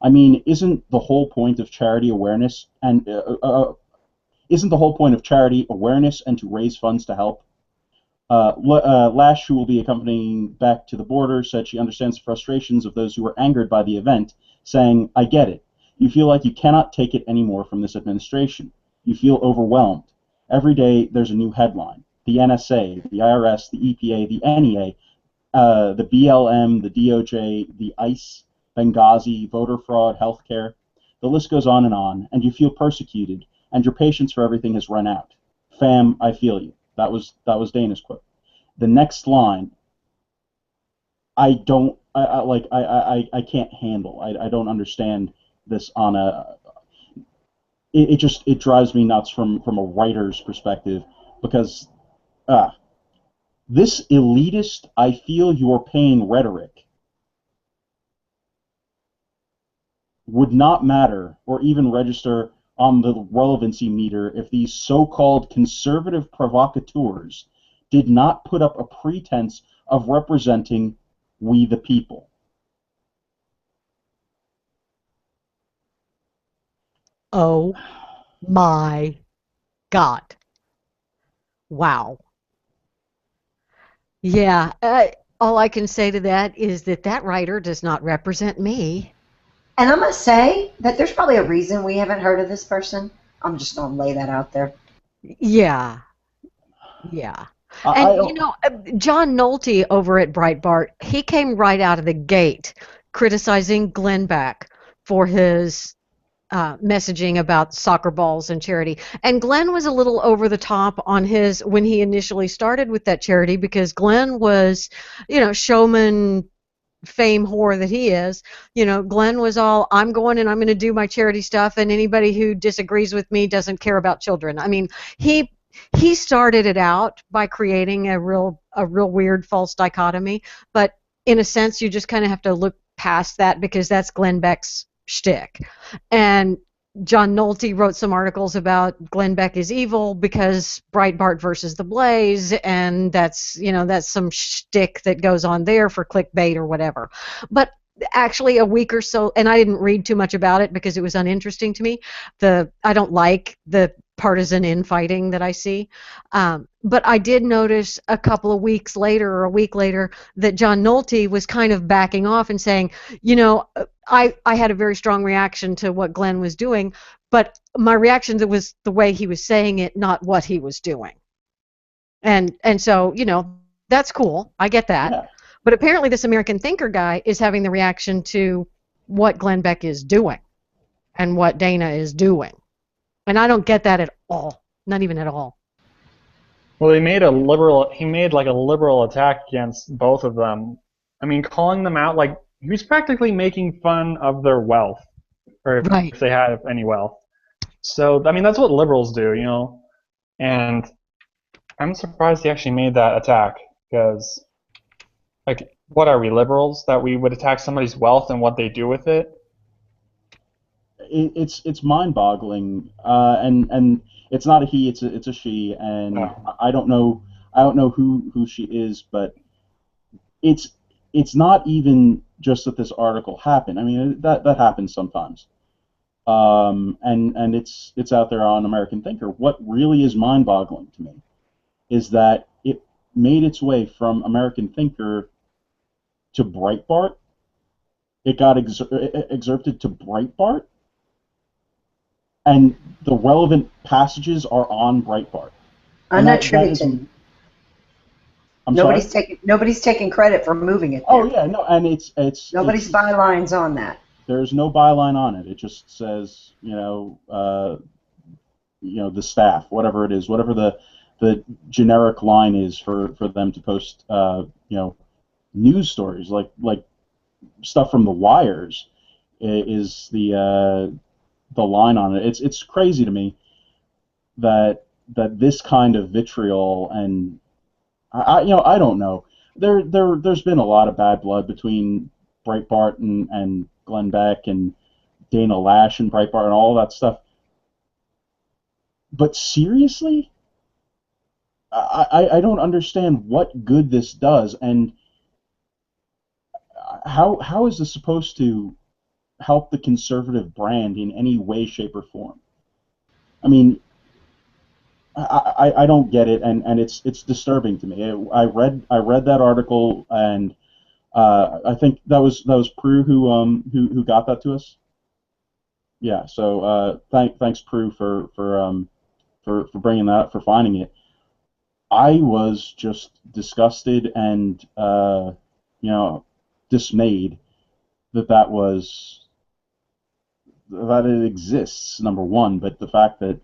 I mean, isn't the whole point of charity awareness and to raise funds to help? Lash, who will be accompanying Beck to the border, said she understands the frustrations of those who were angered by the event, saying, "I get it. You feel like you cannot take it anymore from this administration. You feel overwhelmed. Every day there's a new headline. The NSA, the IRS, the EPA, the NEA, the BLM, the DOJ, the ICE, Benghazi, voter fraud, healthcare. The list goes on, and you feel persecuted, and your patience for everything has run out. Fam, I feel you." That was Dana's quote. The next line, I don't, I can't handle. I don't understand this on a. It drives me nuts from a writer's perspective, because this elitist, I feel your pain rhetoric would not matter or even register on the relevancy meter if these so-called conservative provocateurs did not put up a pretense of representing we the people. Oh my God. Wow. Yeah. All I can say to that is that writer does not represent me. And I'm going to say that there's probably a reason we haven't heard of this person. I'm just going to lay that out there. Yeah. Yeah. And John Nolte over at Breitbart, he came right out of the gate criticizing Glenn Beck for his messaging about soccer balls and charity. And Glenn was a little over the top on his when he initially started with that charity, because Glenn was, showman fame whore that he is. Glenn was all, I'm going and I'm going to do my charity stuff, and anybody who disagrees with me doesn't care about children. I mean, he started it out by creating a real weird false dichotomy, but in a sense you just kind of have to look past that, because that's Glenn Beck's shtick. And John Nolte wrote some articles about Glenn Beck is evil because Breitbart versus the Blaze, and that's some shtick that goes on there for clickbait or whatever. But actually a week or so, and I didn't read too much about it because it was uninteresting to me. I don't like the partisan infighting that I see. But I did notice a couple of weeks later, or a week later, that John Nolte was kind of backing off and saying, I had a very strong reaction to what Glenn was doing, but my reaction was the way he was saying it, not what he was doing. And so, that's cool. I get that. Yeah. But apparently this American Thinker guy is having the reaction to what Glenn Beck is doing and what Dana is doing. And I don't get that at all. Not even at all. Well, he made a liberal attack against both of them. I mean, calling them out, like, he was practically making fun of their wealth, or if they have any wealth. So, I mean, that's what liberals do, And I'm surprised he actually made that attack, because, like, what are we, liberals, that we would attack somebody's wealth and what they do with it? It's mind-boggling, and it's not a he, it's a she, and I don't know who she is, but it's not even just that this article happened. I mean, that happens sometimes, and it's out there on American Thinker. What really is mind-boggling to me is that it made its way from American Thinker to Breitbart. It got excerpted to Breitbart. And the relevant passages are on Breitbart. Unattributed. Nobody's taking credit for moving it there. Oh yeah, no, and it's nobody's bylines on that. There's no byline on it. It just says, the staff, whatever it is, whatever the generic line is for them to post, news stories like stuff from the wires is the line on it. It's crazy to me that this kind of vitriol, and I don't know. There's been a lot of bad blood between Breitbart and Glenn Beck and Dana Lash and Breitbart and all that stuff. But seriously, I don't understand what good this does, and how is this supposed to help the conservative brand in any way, shape, or form? I mean, I don't get it, and it's disturbing to me. I read that article, and I think that was Prue who got that to us. Yeah. So thanks Prue for bringing that up, for finding it. I was just disgusted and you know dismayed that that it exists, number one, but the fact that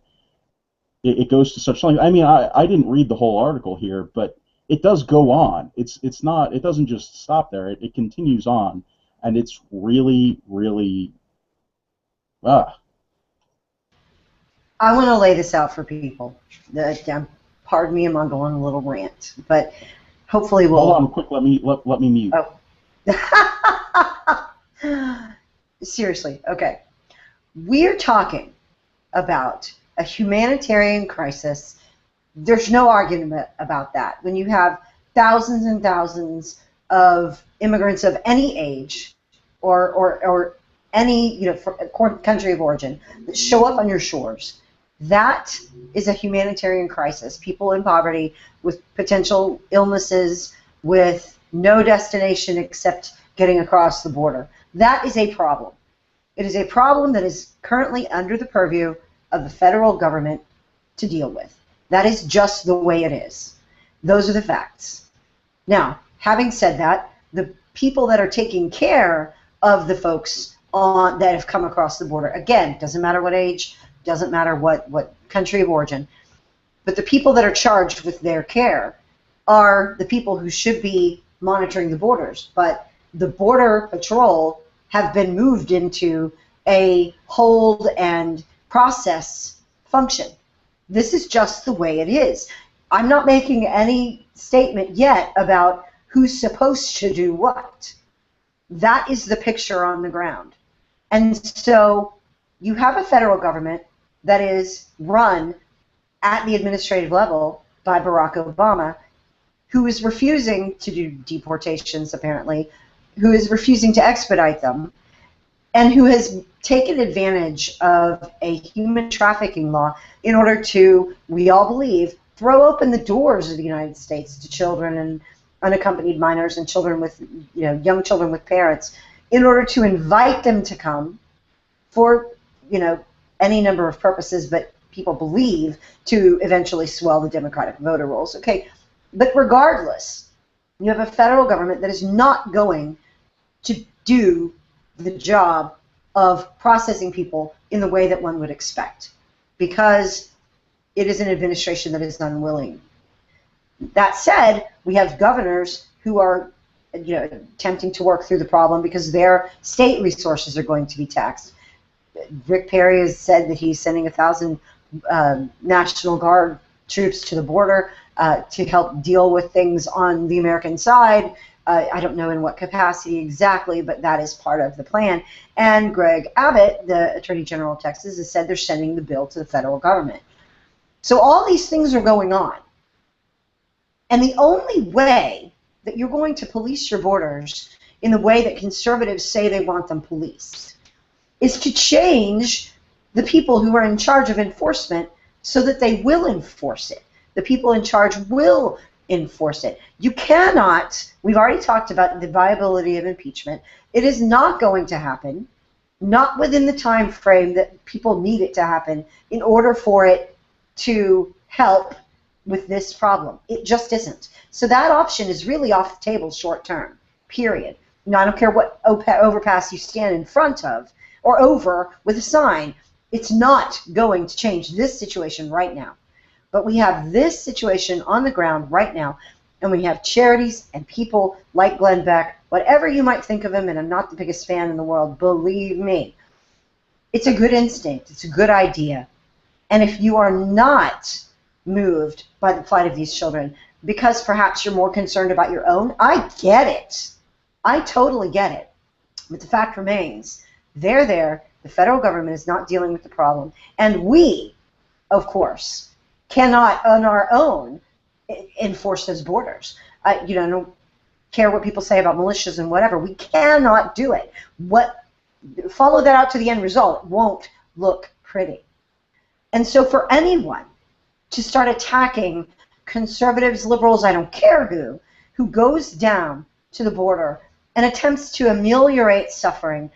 it goes to such length. I mean, I didn't read the whole article here, but it does go on. It's not. It doesn't just stop there. It continues on, and it's really, really. Ah, I want to lay this out for people. Pardon me, I'm going to go on a little rant, but hopefully hold we'll. on, quick. Let me mute. Oh. Seriously, okay. We're talking about a humanitarian crisis. There's no argument about that. When you have thousands and thousands of immigrants of any age or any country of origin that show up on your shores, that is a humanitarian crisis. People in poverty with potential illnesses, with no destination except getting across the border. That is a problem. It is a problem that is currently under the purview of the federal government to deal with. That is just the way it is. Those are the facts. Now, having said that, the people that are taking care of the folks that have come across the border, again, doesn't matter what age, doesn't matter what country of origin, but the people that are charged with their care are the people who should be monitoring the borders. But the Border Patrol have been moved into a hold and process function. This is just the way it is. I'm not making any statement yet about who's supposed to do what. That is the picture on the ground. And so you have a federal government that is run at the administrative level by Barack Obama, who is refusing to do deportations, apparently, who is refusing to expedite them, and who has taken advantage of a human trafficking law in order to, we all believe, throw open the doors of the United States to children and unaccompanied minors and children with, young children with parents, in order to invite them to come for, any number of purposes, but people believe to eventually swell the Democratic voter rolls. Okay, but regardless, you have a federal government that is not going to do the job of processing people in the way that one would expect, because it is an administration that is unwilling. That said, we have governors who are attempting to work through the problem because their state resources are going to be taxed. Rick Perry has said that he's sending 1,000 National Guard troops to the border to help deal with things on the American side. I don't know in what capacity exactly, but that is part of the plan. And Greg Abbott, the Attorney General of Texas, has said they're sending the bill to the federal government. So all these things are going on. And the only way that you're going to police your borders in the way that conservatives say they want them policed is to change the people who are in charge of enforcement so that they will enforce it. The people in charge will enforce it. You cannot, we've already talked about the viability of impeachment. It is not going to happen, not within the time frame that people need it to happen in order for it to help with this problem. It just isn't. So that option is really off the table short term, period. Now, I don't care what overpass you stand in front of or over with a sign. It's not going to change this situation right now. But we have this situation on the ground right now, and we have charities and people like Glenn Beck, whatever you might think of him, and I'm not the biggest fan in the world, believe me. It's a good instinct. It's a good idea. And if you are not moved by the plight of these children, because perhaps you're more concerned about your own. I get it. I totally get it. But the fact remains, they're there. The federal government is not dealing with the problem. And we, of course, cannot on our own enforce those borders. I don't care what people say about militias and whatever. We cannot do it. Follow that out to the end result. It won't look pretty. And so for anyone to start attacking conservatives, liberals, I don't care who goes down to the border and attempts to ameliorate suffering,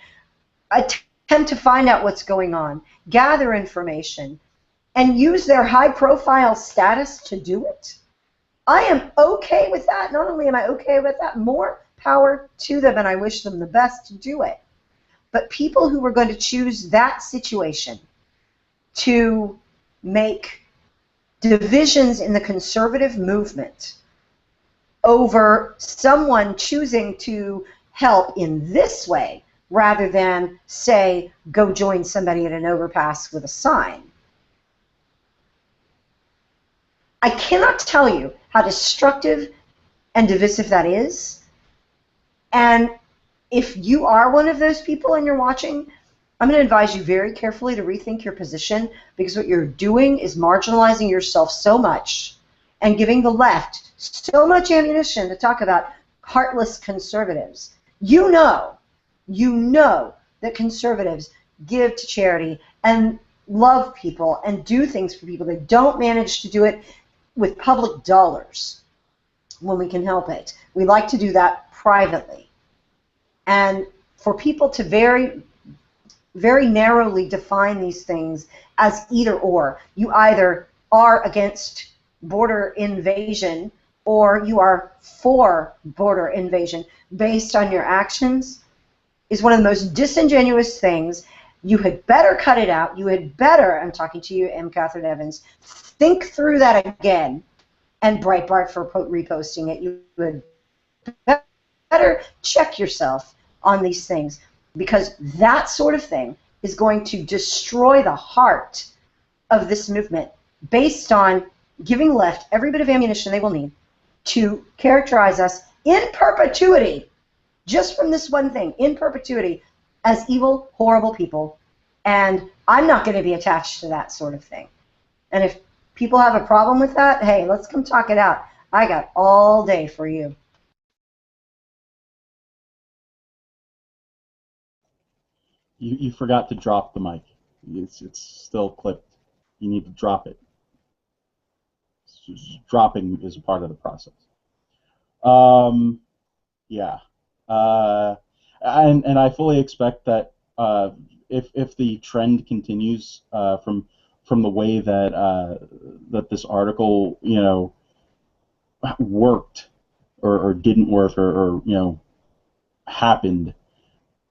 attempt to find out what's going on, gather information, and use their high-profile status to do it, I am okay with that. Not only am I okay with that, more power to them, and I wish them the best to do it. But people who are going to choose that situation to make divisions in the conservative movement over someone choosing to help in this way rather than, say, go join somebody at an overpass with a sign. I cannot tell you how destructive and divisive that is. And if you are one of those people and you're watching, I'm going to advise you very carefully to rethink your position, because what you're doing is marginalizing yourself so much and giving the left so much ammunition to talk about heartless conservatives. You know that conservatives give to charity and love people and do things for people. They don't manage to do it with public dollars when we can help it. We like to do that privately. And for people to very, very narrowly define these things as either or, you either are against border invasion or you are for border invasion based on your actions, is one of the most disingenuous things. You had better cut it out. You had better, I'm talking to you, M. Catherine Evans, think through that again, and Breitbart for reposting it. You would better check yourself on these things, because that sort of thing is going to destroy the heart of this movement based on giving left every bit of ammunition they will need to characterize us in perpetuity, just from this one thing, in perpetuity, as evil, horrible people. And I'm not going to be attached to that sort of thing. And if people have a problem with that, hey, let's come talk it out. I got all day for you. You forgot to drop the mic. It's still clipped. You need to drop it. Dropping is a part of the process. Yeah. And I fully expect that if the trend continues from the way that that this article worked or didn't work or happened,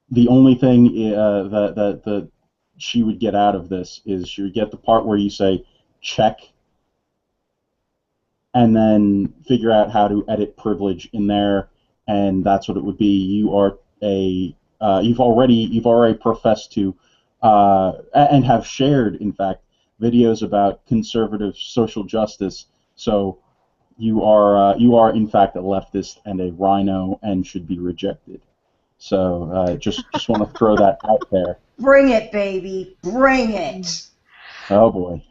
the only thing that she would get out of this is she would get the part where you say check and then figure out how to edit privilege in there, and that's what it would be. You are you've already professed to and have shared, in fact, videos about conservative social justice. So you are in fact a leftist and a rhino and should be rejected. So just want to throw that out there. Bring it, baby. Bring it. Oh boy.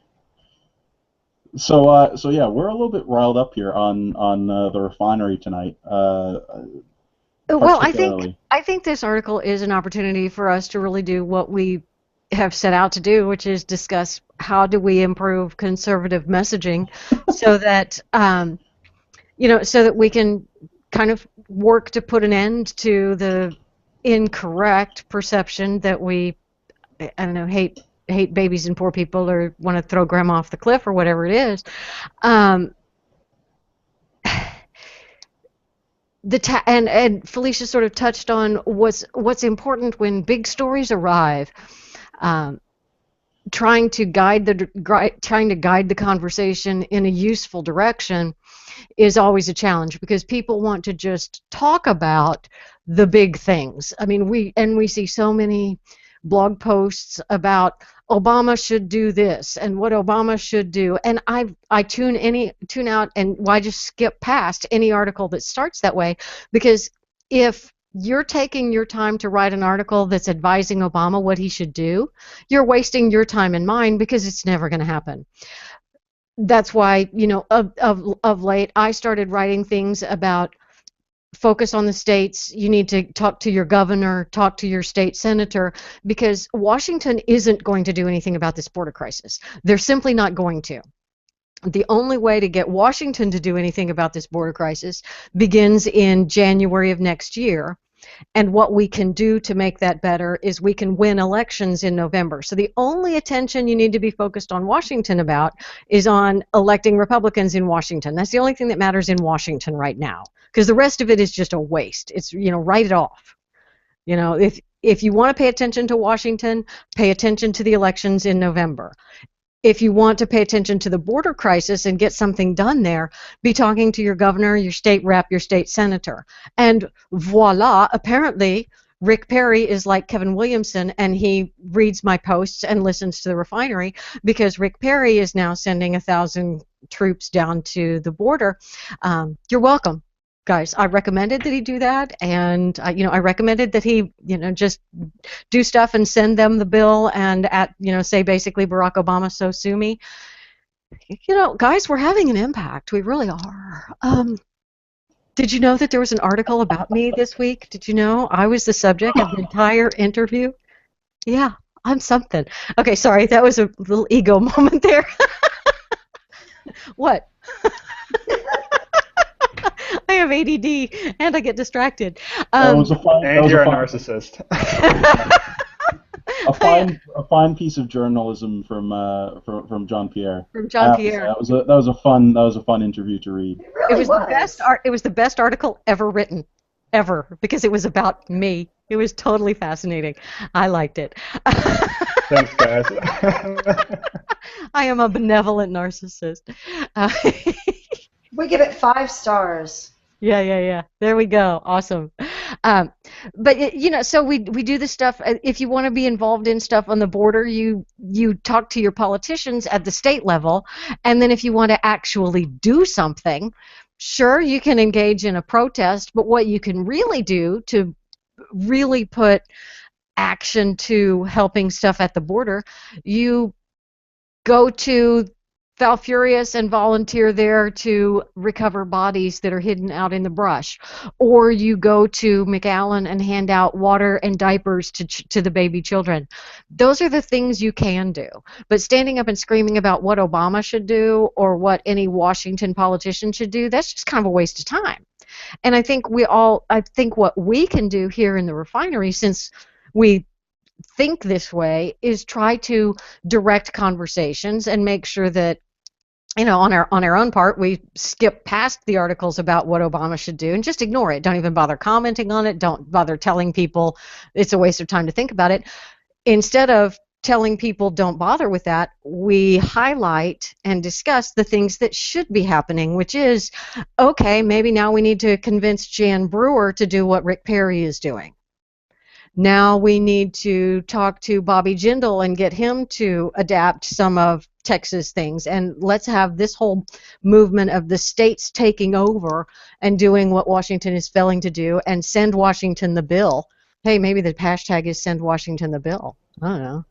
So yeah, we're a little bit riled up here on the refinery tonight. Well, I think this article is an opportunity for us to really do what we have set out to do, which is discuss how do we improve conservative messaging, so that so that we can kind of work to put an end to the incorrect perception that we, I don't know, hate babies and poor people, or want to throw grandma off the cliff, or whatever it is. And Felicia sort of touched on what's important when big stories arrive. Trying to guide the conversation in a useful direction is always a challenge, because people want to just talk about the big things. I mean, we see so many blog posts about Obama should do this and what Obama should do, and I tune out, and I just skip past any article that starts that way, because if you're taking your time to write an article that's advising Obama what he should do, you're wasting your time and mine, because it's never going to happen. That's why, of late, I started writing things about focus on the states. You need to talk to your governor, talk to your state senator, because Washington isn't going to do anything about this border crisis. They're simply not going to. The only way to get Washington to do anything about this border crisis begins in January of next year. And what we can do to make that better is we can win elections in November. So the only attention you need to be focused on Washington about is on electing Republicans in Washington. That's the only thing that matters in Washington right now, because the rest of it is just a waste. It's, write it off. If you want to pay attention to Washington, pay attention to the elections in November. If you want to pay attention to the border crisis and get something done there, be talking to your governor, your state rep, your state senator. And voila, apparently Rick Perry is like Kevin Williamson, and he reads my posts and listens to the Refinery, because Rick Perry is now sending 1,000 troops down to the border. You're welcome, guys. I recommended that he do that, and I recommended that he just do stuff and send them the bill, and say basically, Barack Obama, so sue me. Guys, we're having an impact. We really are. Did you know that there was an article about me this week? Did you know I was the subject of the entire interview? Yeah, I'm something. Okay, sorry, that was a little ego moment there. What? I have ADD and I get distracted. And you're a narcissist. a fine piece of journalism from John Pierre. From John Pierre. That was a fun interview to read. It was the best it was the best article ever written, ever, because it was about me. It was totally fascinating. I liked it. Thanks, guys. I am a benevolent narcissist. We give it 5 stars. Yeah. There we go. Awesome. But so we do this stuff. If you want to be involved in stuff on the border, you talk to your politicians at the state level, and then if you want to actually do something, sure, you can engage in a protest. But what you can really do to really put action to helping stuff at the border, you go to Valfurious and volunteer there to recover bodies that are hidden out in the brush, or you go to McAllen and hand out water and diapers to the baby children. Those are the things you can do. But standing up and screaming about what Obama should do or what any Washington politician should do, that's just kind of a waste of time. And I think what we can do here in the Refinery, since we think this way, is try to direct conversations and make sure that on our own part, we skip past the articles about what Obama should do and just ignore it. Don't even bother commenting on it. Don't bother telling people it's a waste of time to think about it. Instead of telling people don't bother with that, we highlight and discuss the things that should be happening, which is, okay, maybe now we need to convince Jan Brewer to do what Rick Perry is doing. Now we need to talk to Bobby Jindal and get him to adapt some of Texas things, and let's have this whole movement of the states taking over and doing what Washington is failing to do, and send Washington the bill. Hey, maybe the hashtag is send Washington the bill. I don't know.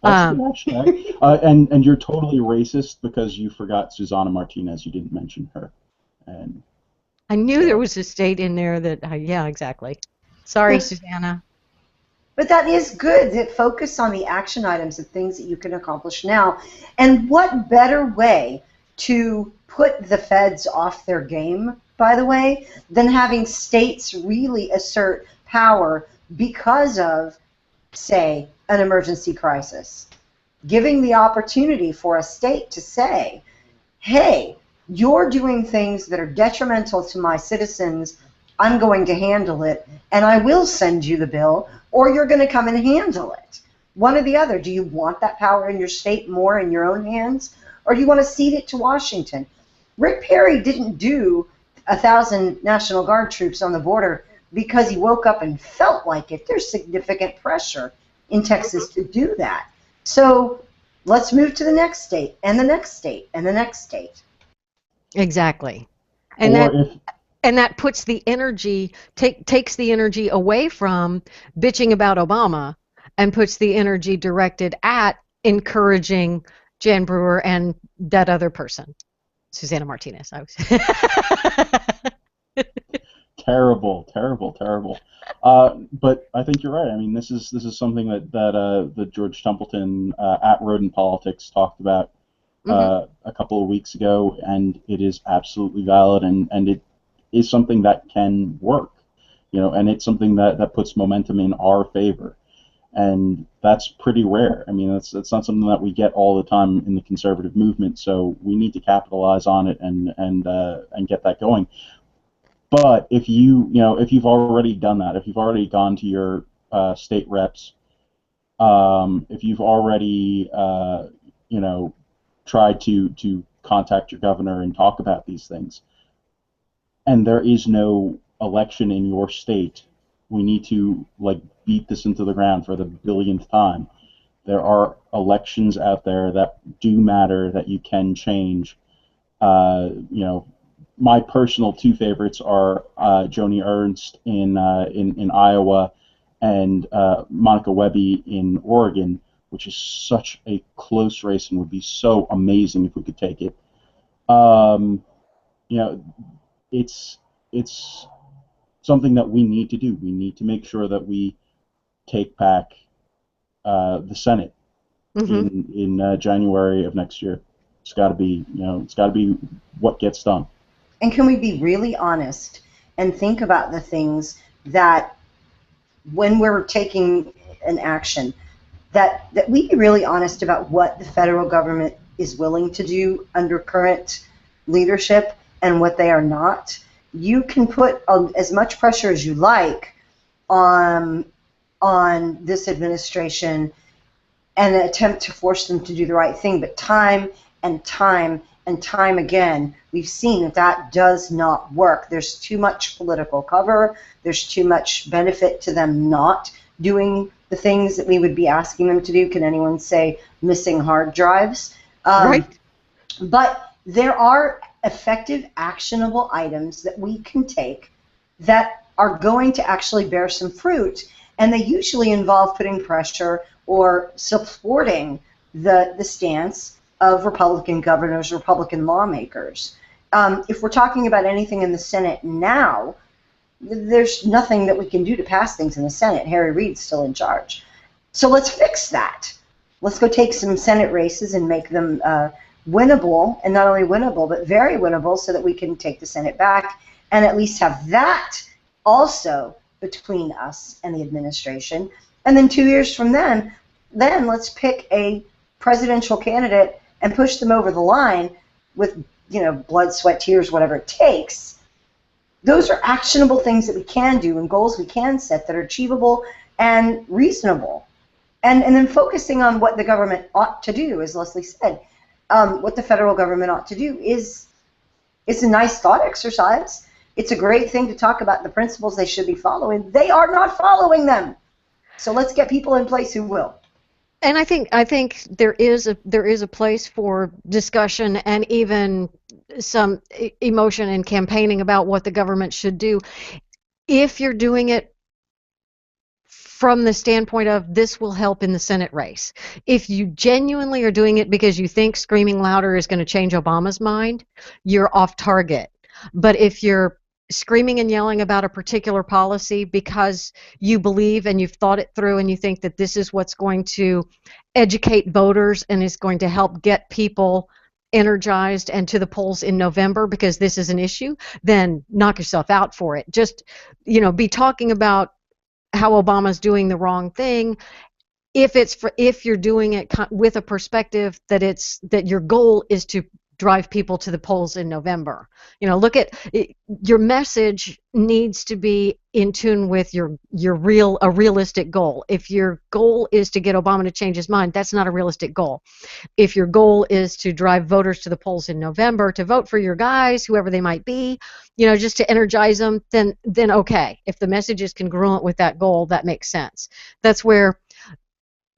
That's the hashtag. And you're totally racist because you forgot Susana Martinez. You didn't mention her. And I knew there was a state in there that, yeah, exactly. Sorry, Susanna. But that is good, that focus on the action items of things that you can accomplish now. And what better way to put the feds off their game, by the way, than having states really assert power because of, say, an emergency crisis. Giving the opportunity for a state to say, hey, you're doing things that are detrimental to my citizens, I'm going to handle it, and I will send you the bill, or you're going to come and handle it. One or the other. Do you want that power in your state more in your own hands, or do you want to cede it to Washington? Rick Perry didn't do 1,000 National Guard troops on the border because he woke up and felt like it. There's significant pressure in Texas to do that. So let's move to the next state and the next state and the next state. Exactly. And Or that if and that puts the energy takes the energy away from bitching about Obama and puts the energy directed at encouraging Jan Brewer and that other person, Susanna Martinez. I was terrible, terrible, terrible. But I think you're right. I mean, this is something that George Templeton at Rodent Politics talked about hmm a couple of weeks ago, and it is absolutely valid, and it is something that can work, and it's something that puts momentum in our favor, and that's pretty rare. I mean, that's not something that we get all the time in the conservative movement, so we need to capitalize on it and get that going. But if you've already done that, if you've already gone to your state reps, if you've already tried to contact your governor and talk about these things, and there is no election in your state, we need to beat this into the ground for the billionth time. There are elections out there that do matter, that you can change. My personal two favorites are Joni Ernst in Iowa and Monica Webby in Oregon, which is such a close race and would be so amazing if we could take it. Um, you know, it's something that we need to do. We need to make sure that we take back the Senate hmm in January of next year. It's got to be what gets done. And can we be really honest and think about the things that when we're taking an action, that we be really honest about what the federal government is willing to do under current leadership and what they are not? You can put as much pressure as you like on this administration and attempt to force them to do the right thing, but time and time and time again, we've seen that does not work. There's too much political cover. There's too much benefit to them not doing the things that we would be asking them to do. Can anyone say missing hard drives? Right. But there are effective, actionable items that we can take that are going to actually bear some fruit, and they usually involve putting pressure or supporting the stance of Republican governors, Republican lawmakers. If we're talking about anything in the Senate now, there's nothing that we can do to pass things in the Senate. Harry Reid's still in charge. So let's fix that. Let's go take some Senate races and make them winnable, and not only winnable, but very winnable, so that we can take the Senate back and at least have that also between us and the administration. And then 2 years from then let's pick a presidential candidate and push them over the line with, blood, sweat, tears, whatever it takes. Those are actionable things that we can do and goals we can set that are achievable and reasonable. And then focusing on what the government ought to do, as Leslie said, what the federal government ought to do is a nice thought exercise. It's a great thing to talk about the principles they should be following. They are not following them. So let's get people in place who will. And I think there is a place for discussion and even some emotion and campaigning about what the government should do if you're doing it from the standpoint of this will help in the Senate race. If you genuinely are doing it because you think screaming louder is going to change Obama's mind, you're off target. But if you're screaming and yelling about a particular policy because you believe and you've thought it through and you think that this is what's going to educate voters and is going to help get people energized and to the polls in November because this is an issue, then knock yourself out for it. Just, be talking about how Obama's doing the wrong thing if you're doing it with a perspective that your goal is to drive people to the polls in November. Look at your message needs to be in tune with a realistic goal. If your goal is to get Obama to change his mind, that's not a realistic goal. If your goal is to drive voters to the polls in November to vote for your guys, whoever they might be, just to energize them, then okay. If the message is congruent with that goal, that makes sense. That's where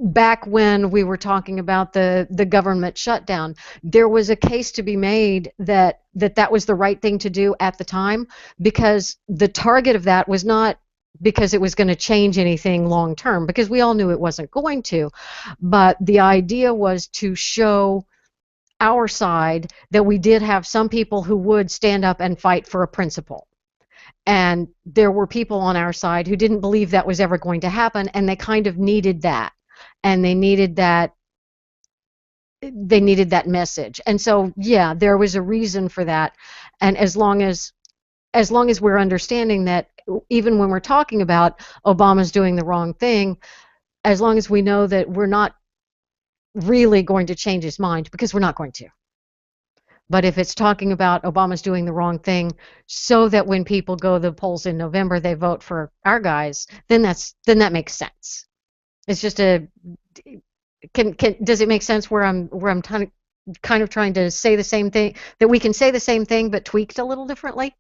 back when we were talking about the government shutdown, there was a case to be made that was the right thing to do at the time, because the target of that was not because it was going to change anything long term, because we all knew it wasn't going to, but the idea was to show our side that we did have some people who would stand up and fight for a principle. And there were people on our side who didn't believe that was ever going to happen, and they kind of needed that. And they needed that message. And so, yeah, there was a reason for that. And as long as we're understanding that, even when we're talking about Obama's doing the wrong thing, as long as we know that we're not really going to change his mind, because we're not going to. But if it's talking about Obama's doing the wrong thing so that when people go to the polls in November, they vote for our guys, then that makes sense. It's just a does it make sense where I'm kind of trying to say the same thing, that we can say the same thing but tweaked a little differently?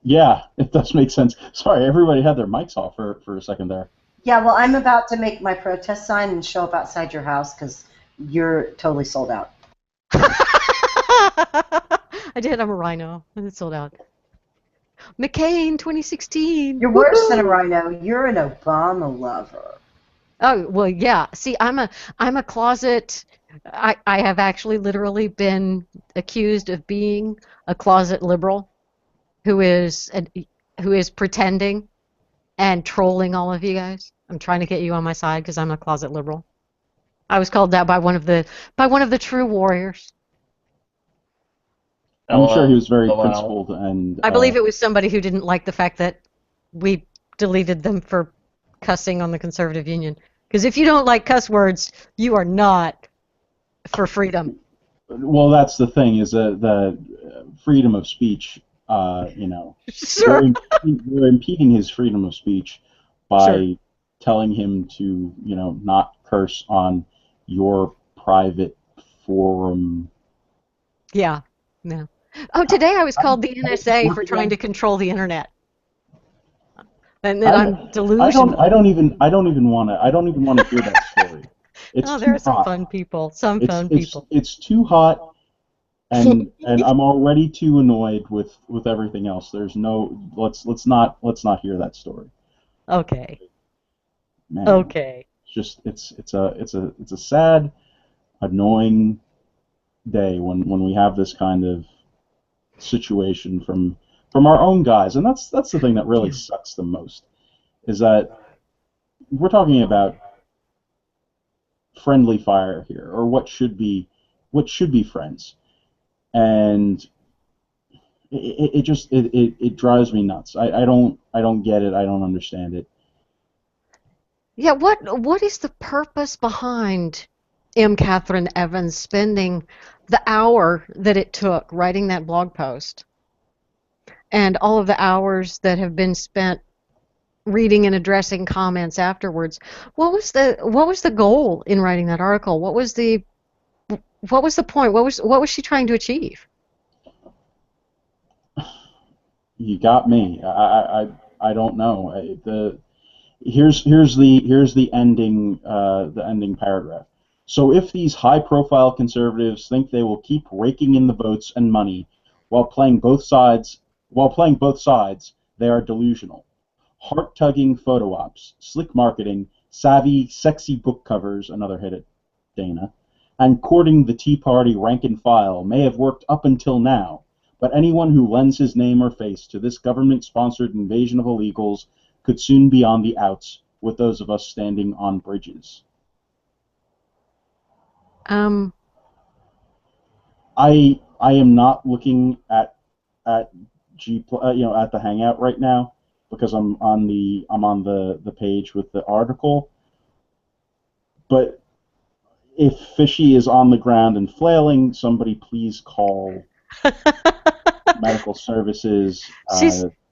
Yeah, it does make sense. Sorry, everybody had their mics off for a second there. Yeah, well, I'm about to make my protest sign and show up outside your house because you're totally sold out. I did. I'm a rhino, and it's sold out. McCain 2016. You're worse than a rhino. You're an Obama lover. Oh, well, yeah. See, I'm a closet. I have actually literally been accused of being a closet liberal who is who is pretending and trolling all of you guys. I'm trying to get you on my side because I'm a closet liberal. I was called that by one of the true warriors. I'm sure he was very LOL. principled, and I believe it was somebody who didn't like the fact that we deleted them for cussing on the Conservative Union. Because if you don't like cuss words, you are not for freedom. well, that's the thing, is that the freedom of speech. Sure. They're impeding his freedom of speech by Sure. telling him to, not curse on your private forum. Yeah. Yeah. Oh, today I was called the How does this NSA work for trying to again? control the internet. And then I I'm don't, delusional. I don't even want to hear that story. It's Oh, there too are some hot. fun people. Some It's fun it's people. it's too hot, and I'm already too annoyed with everything else. There's no let's not hear that story. Okay. Man, Okay. it's just it's a sad, annoying day when we have this kind of situation from our own guys, and that's the thing that really Yeah. sucks the most, is that we're talking about friendly fire here, or what should be friends, and it drives me nuts. I don't get it. I don't understand it. Yeah, what is the purpose behind M. Catherine Evans spending the hour that it took writing that blog post, and all of the hours that have been spent reading and addressing comments afterwards? What was the goal in writing that article? What was the point? What was she trying to achieve? You got me. I don't know. Here's the ending paragraph. So if these high-profile conservatives think they will keep raking in the votes and money while playing both sides, they are delusional. Heart-tugging photo ops, slick marketing, savvy, sexy book covers, another hit at Dana, and courting the Tea Party rank and file may have worked up until now, but anyone who lends his name or face to this government-sponsored invasion of illegals could soon be on the outs, with those of us standing on bridges. Um, I am not looking at at the Hangout right now, because I'm on the page with the article. But if Fishy is on the ground and flailing, somebody please call medical services.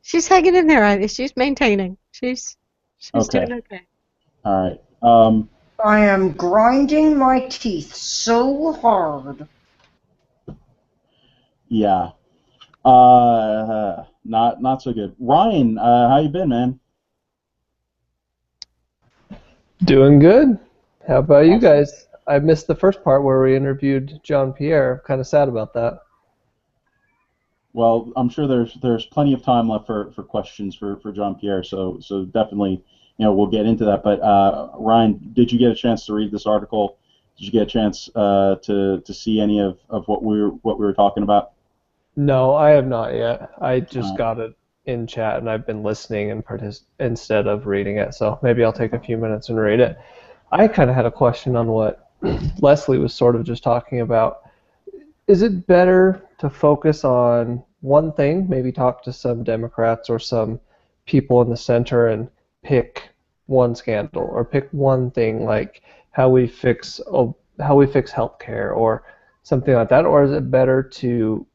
she's hanging in there. She's maintaining. She's Okay, doing okay. all right. I am grinding my teeth so hard. Yeah. Not so good. Ryan, how you been, man? Doing good. How about you Awesome. guys? I missed the first part where we interviewed John Pierre. I'm kind of sad about that. Well, I'm sure there's plenty of time left for questions for John Pierre. So definitely, we'll get into that. But Ryan, did you get a chance to read this article? Did you get a chance to see any of what we were talking about? No, I have not yet. I Uh, just got it in chat and I've been listening and instead of reading it. So maybe I'll take a few minutes and read it. I kind of had a question on what Leslie was sort of just talking about. Is it better to focus on one thing, maybe talk to some Democrats or some people in the center and pick one scandal or pick one thing like how we fix healthcare or something like that, or is it better to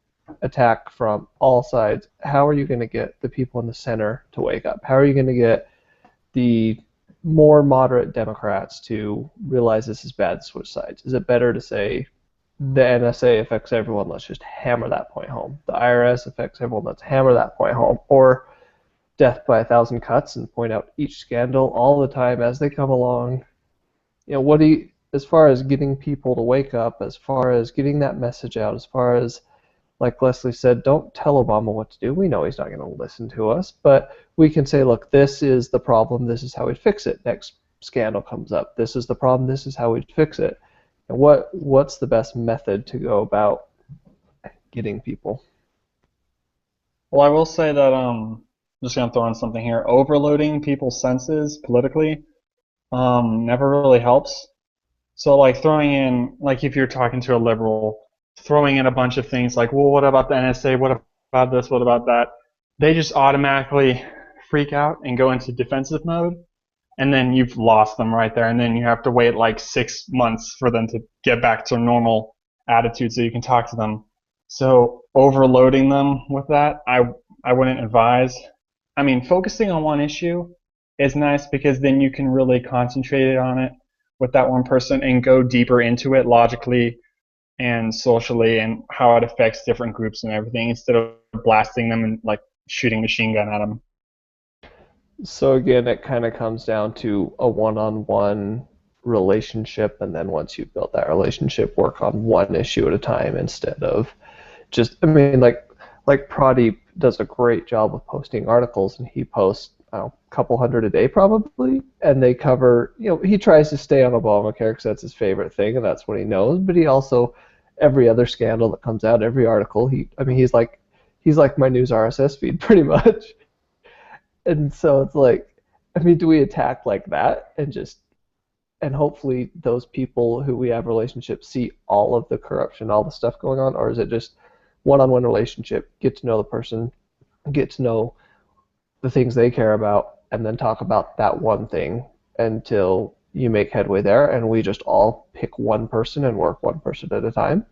attack from all sides? How are you going to get the people in the center to wake up? How are you going to get the more moderate Democrats to realize this is bad, switch sides? Is it better to say the NSA affects everyone, let's just hammer that point home? The IRS affects everyone, let's hammer that point home. Or death by a thousand cuts and point out each scandal all the time as they come along. What do you, as far as getting people to wake up, as far as getting that message out, as far as, like Leslie said, don't tell Obama what to do. We know he's not going to listen to us, but we can say, look, this is the problem. This is how we'd fix it. Next scandal comes up. This is the problem. This is how we'd fix it. And what's the best method to go about getting people? Well, I will say that just gonna throw in something here. Overloading people's senses politically never really helps. So like throwing in, like if you're talking to a liberal, throwing in a bunch of things like, well, what about the NSA? What about this? What about that? They just automatically freak out and go into defensive mode, and then you've lost them right there. And then you have to wait like 6 months for them to get back to a normal attitude so you can talk to them. So overloading them with that, I wouldn't advise. I mean, focusing on one issue is nice because then you can really concentrate on it with that one person and go deeper into it logically and socially and how it affects different groups and everything instead of blasting them and like shooting machine gun at them. So again, it kind of comes down to a one-on-one relationship, and then once you've built that relationship, work on one issue at a time instead of just, I mean, like Pradeep does a great job of posting articles, and he posts a couple hundred a day probably, and they cover, he tries to stay on Obamacare because that's his favorite thing, and that's what he knows. But he also, every other scandal that comes out, every article, I mean, he's like my news RSS feed pretty much. And so it's like, I mean, do we attack like that and hopefully those people who we have relationships see all of the corruption, all the stuff going on, or is it just one-on-one relationship, get to know the person, get to know the things they care about, and then talk about that one thing until you make headway there, and we just all pick one person and work one person at a time,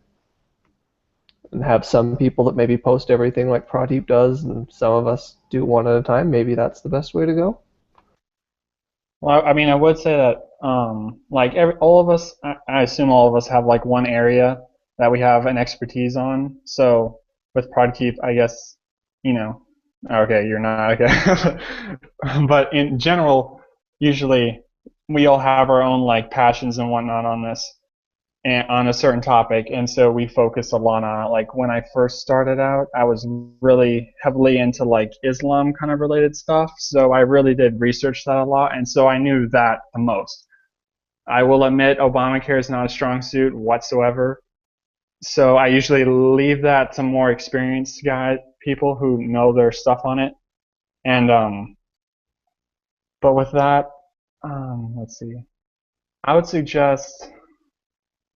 and have some people that maybe post everything like Pradeep does, and some of us do one at a time. Maybe that's the best way to go. Well, I mean, I would say that, like all of us, I assume all of us have like one area that we have an expertise on. So with Podkeep, I guess, you know, okay, you're not okay, but in general, usually we all have our own like passions and whatnot on this and on a certain topic, and so we focus a lot on it. Like when I first started out, I was really heavily into like Islam kind of related stuff, so I really did research that a lot, and so I knew that the most. I will admit Obamacare is not a strong suit whatsoever, so I usually leave that to more experienced people who know their stuff on it. And but with that, let's see. I would suggest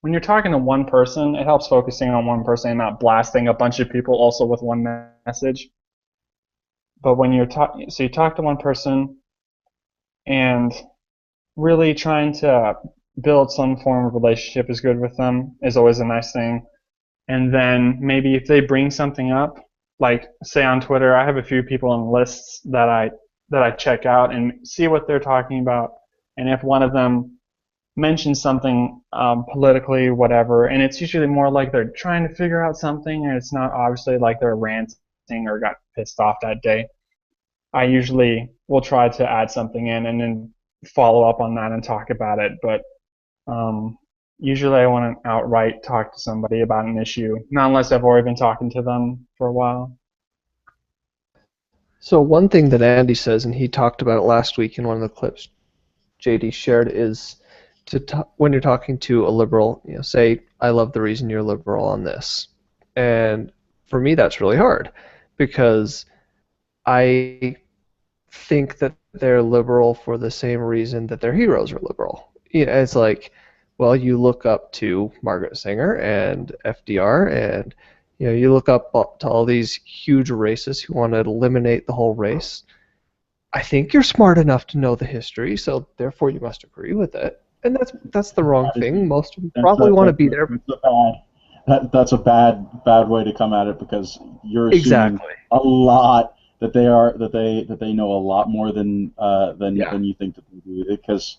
when you're talking to one person, it helps focusing on one person and not blasting a bunch of people also with one message. But when you're talking, so you talk to one person and really trying to build some form of relationship is good with them is always a nice thing. And then maybe if they bring something up, like say on Twitter, I have a few people in lists that I check out and see what they're talking about. And if one of them mention something politically, whatever, and it's usually more like they're trying to figure out something, and it's not obviously like they're ranting or got pissed off that day. I usually will try to add something in, and then follow up on that and talk about it. But usually I want to outright talk to somebody about an issue, not unless I've already been talking to them for a while. So one thing that Andy says, and he talked about it last week in one of the clips JD shared, is when you're talking to a liberal, say, I love the reason you're liberal on this. And for me, that's really hard because I think that they're liberal for the same reason that their heroes are liberal. It's like, well, you look up to Margaret Sanger and FDR, and you look up to all these huge racists who want to eliminate the whole race. I think you're smart enough to know the history, so therefore you must agree with it. And that's the wrong thing. Most of them probably want to be there. That's a bad way to come at it, because you're assuming Exactly. a lot that they know a lot more than you think that they do, because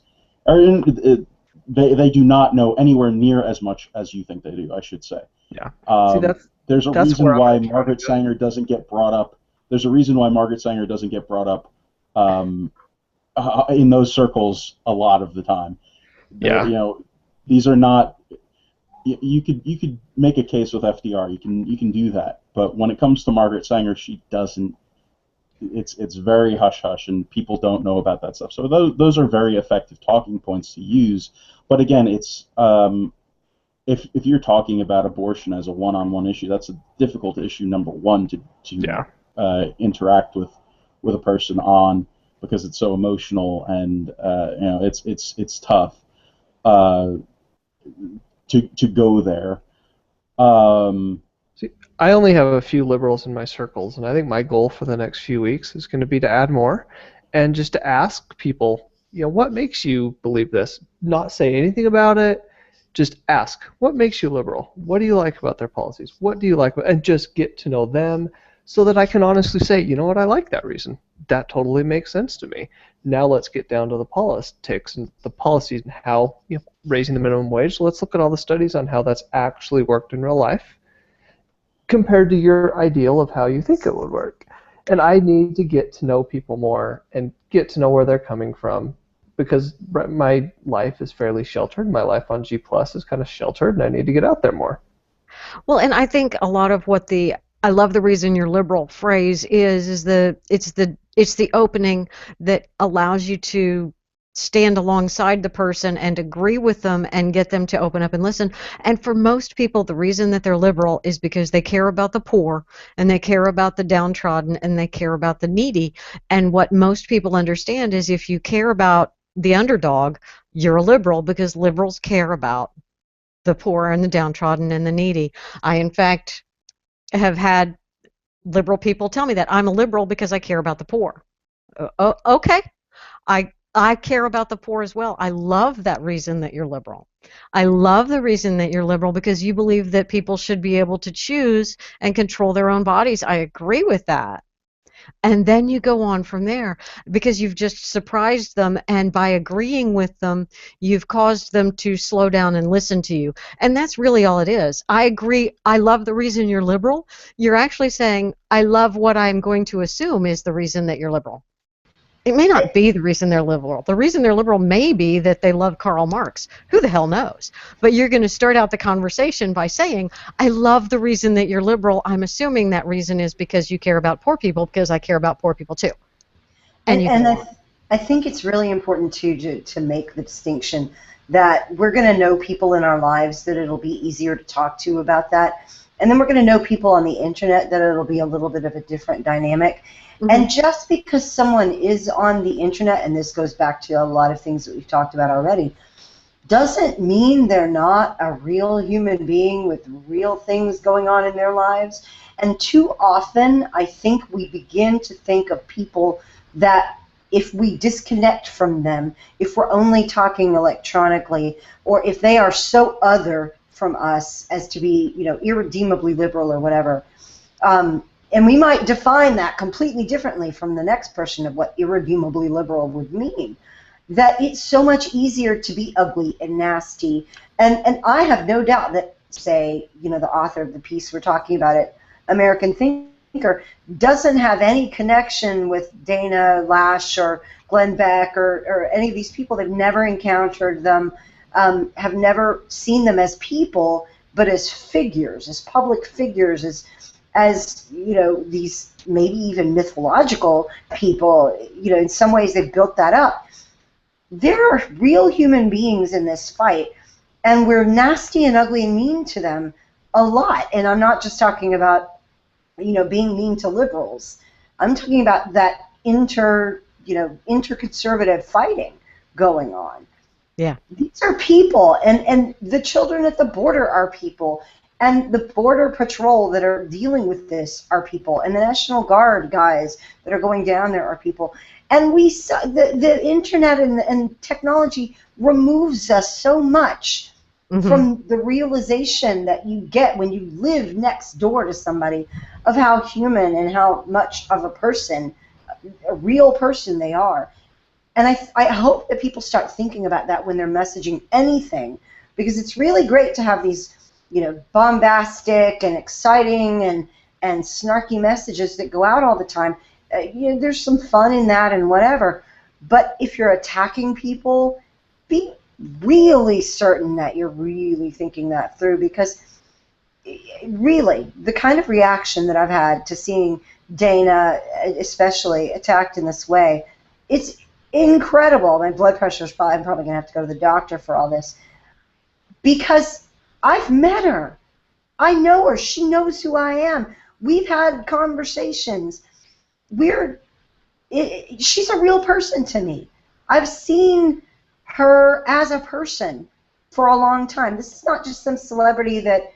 they do not know anywhere near as much as you think they do, I should say. Yeah. See, There's a that's reason where I'm why gonna try Margaret to do it. Sanger doesn't get brought up. There's a reason why Margaret Sanger doesn't get brought up in those circles a lot of the time. Yeah. These are not. You could make a case with FDR. You can do that, but when it comes to Margaret Sanger, she doesn't. It's very hush hush, and people don't know about that stuff. So those are very effective talking points to use. But again, it's if you're talking about abortion as a one-on-one issue, that's a difficult issue. Number one to interact with a person on, because it's so emotional, and it's tough to go there. See, I only have a few liberals in my circles, and I think my goal for the next few weeks is going to be to add more and just to ask people, what makes you believe this? Not say anything about it, just ask, what makes you liberal? What do you like about their policies? What do you like? And just get to know them so that I can honestly say, you know what, I like that reason. That totally makes sense to me. Now let's get down to the politics and the policies and how, raising the minimum wage. Let's look at all the studies on how that's actually worked in real life compared to your ideal of how you think it would work. And I need to get to know people more and get to know where they're coming from, because my life is fairly sheltered. My life on G Plus is kind of sheltered, and I need to get out there more. Well, and I think a lot of what the I love the reason you're liberal phrase is it's the opening that allows you to stand alongside the person and agree with them and get them to open up and listen. And for most people, the reason that they're liberal is because they care about the poor and they care about the downtrodden and they care about the needy. And what most people understand is if you care about the underdog, you're a liberal, because liberals care about the poor and the downtrodden and the needy. I, in fact, have had liberal people tell me that I'm a liberal because I care about the poor. Okay, I care about the poor as well. I love that reason that you're liberal. I love the reason that you're liberal because you believe that people should be able to choose and control their own bodies. I agree with that. And then you go on from there because you've just surprised them, and by agreeing with them, you've caused them to slow down and listen to you. And that's really all it is. I agree. I love the reason you're liberal. You're actually saying, I love what I'm going to assume is the reason that you're liberal. It may not be the reason they're liberal. The reason they're liberal may be that they love Karl Marx. Who the hell knows? But you're going to start out the conversation by saying, I love the reason that you're liberal. I'm assuming that reason is because you care about poor people, because I care about poor people too. I think it's really important to make the distinction that we're going to know people in our lives that it'll be easier to talk to about that. And then we're going to know people on the internet that it'll be a little bit of a different dynamic. Mm-hmm. And just because someone is on the internet, and this goes back to a lot of things that we've talked about already, doesn't mean they're not a real human being with real things going on in their lives. And too often, I think we begin to think of people that if we disconnect from them, if we're only talking electronically, or if they are so other from us as to be, irredeemably liberal or whatever, and we might define that completely differently from the next person of what irredeemably liberal would mean, that it's so much easier to be ugly and nasty. And I have no doubt that, say, the author of the piece we're talking about it, American Thinker, thinker, doesn't have any connection with Dana Lash or Glenn Beck or any of these people. They've never encountered them, have never seen them as people, but as figures, as public figures, as these maybe even mythological people. In some ways they've built that up. There are real human beings in this fight, and we're nasty and ugly and mean to them a lot. And I'm not just talking about being mean to liberals. I'm talking about that interconservative fighting going on. Yeah. These are people, and the children at the border are people, and the border patrol that are dealing with this are people, and the National Guard guys that are going down there are people. And the internet and technology removes us so much from the realization that you get when you live next door to somebody of how human and how much of a person, a real person they are. And I hope that people start thinking about that when they're messaging anything, because it's really great to have these, bombastic and exciting and snarky messages that go out all the time. There's some fun in that and whatever. But if you're attacking people, be really certain that you're really thinking that through, because really the kind of reaction that I've had to seeing Dana especially attacked in this way, it's incredible. My blood pressure is I'm probably going to have to go to the doctor for all this, because I've met her. I know her. She knows who I am. We've had conversations. She's a real person to me. I've seen her as a person for a long time. This is not just some celebrity that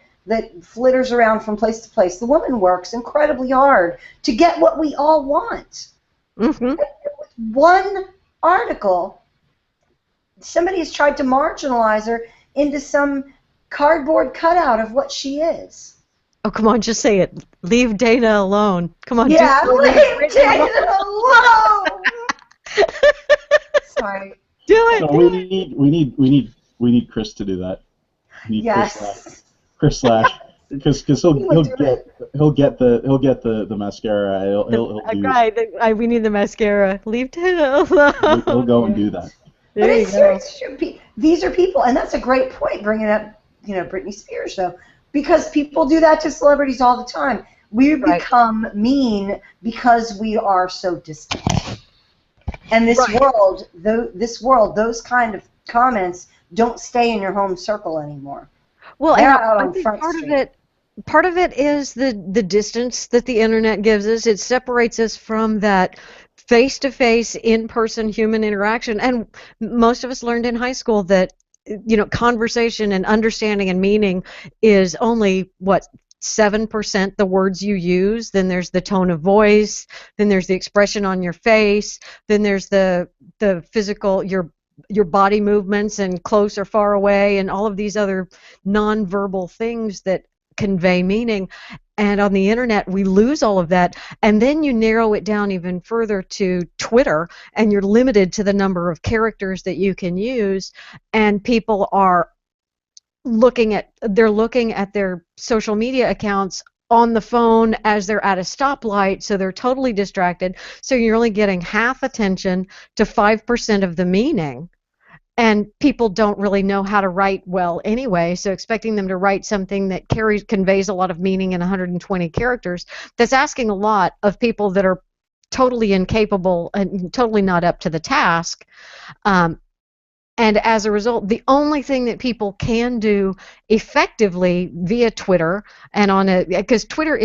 flitters around from place to place. The woman works incredibly hard to get what we all want. One article, somebody has tried to marginalize her into some cardboard cutout of what she is. Oh, come on, just say it. Leave Dana alone. Come on, yeah, leave Dana alone. Sorry. Do it. So we need Chris to do that. We need Yes. Chris Slash, because he'll get the mascara. He'll do. Right, we need the mascara. Leave Dana alone. He'll go and do that. But it's true. These are people, and that's a great point, bringing up Britney Spears, though, because people do that to celebrities all the time. We become mean because we are so distant. And this world, those kind of comments don't stay in your home circle anymore. Well, they're and out I on think Front Street. part of it is the distance that the internet gives us. It separates us from that face-to-face, in-person human interaction. And most of us learned in high school that conversation and understanding and meaning is only 7% the words you use. Then there's the tone of voice. Then there's the expression on your face. Then there's the physical, your body movements and close or far away, and all of these other nonverbal things that convey meaning. And on the internet, we lose all of that. And then you narrow it down even further to Twitter, and you're limited to the number of characters that you can use. And people are looking at their social media accounts on the phone as they're at a stoplight, so they're totally distracted. So you're only getting half attention to 5% of the meaning. And people don't really know how to write well anyway, so expecting them to write something that conveys a lot of meaning in 120 characters, that's asking a lot of people that are totally incapable and totally not up to the task. And as a result, the only thing that people can do effectively via Twitter, because Twitter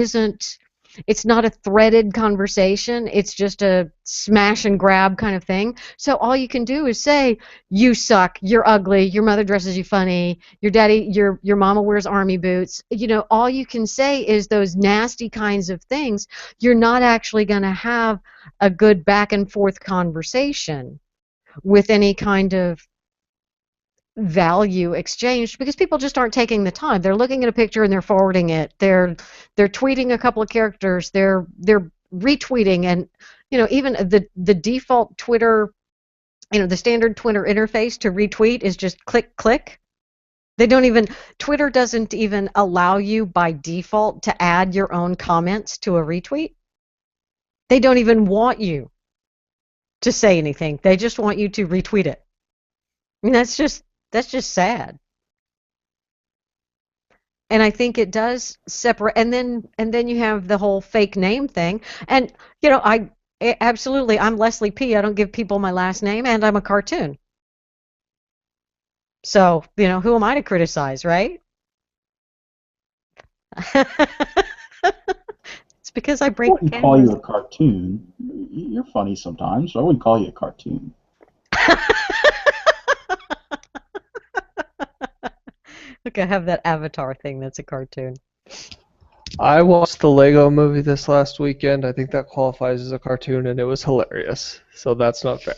it's not a threaded conversation, it's just a smash and grab kind of thing. So all you can do is say, you suck, you're ugly, your mother dresses you funny, your mama wears army boots. All you can say is those nasty kinds of things. You're not actually going to have a good back and forth conversation with any kind of value exchanged, because people just aren't taking the time. They're looking at a picture and they're forwarding it. They're tweeting a couple of characters. They're retweeting, and even the default Twitter, the standard Twitter interface to retweet is just click click. They don't even, Twitter doesn't even allow you by default to add your own comments to a retweet. They don't even want you to say anything. They just want you to retweet it. I mean, that's just sad. And I think it does separate, and then you have the whole fake name thing. And absolutely, I'm Leslie P. I don't give people my last name, and I'm a cartoon. So, who am I to criticize, right? It's because I I break wouldn't call you cameras. a cartoon. You're funny sometimes, so I wouldn't call you a cartoon. Look, I have that Avatar thing that's a cartoon. I watched the Lego movie this last weekend. I think that qualifies as a cartoon, and it was hilarious. So that's not fair.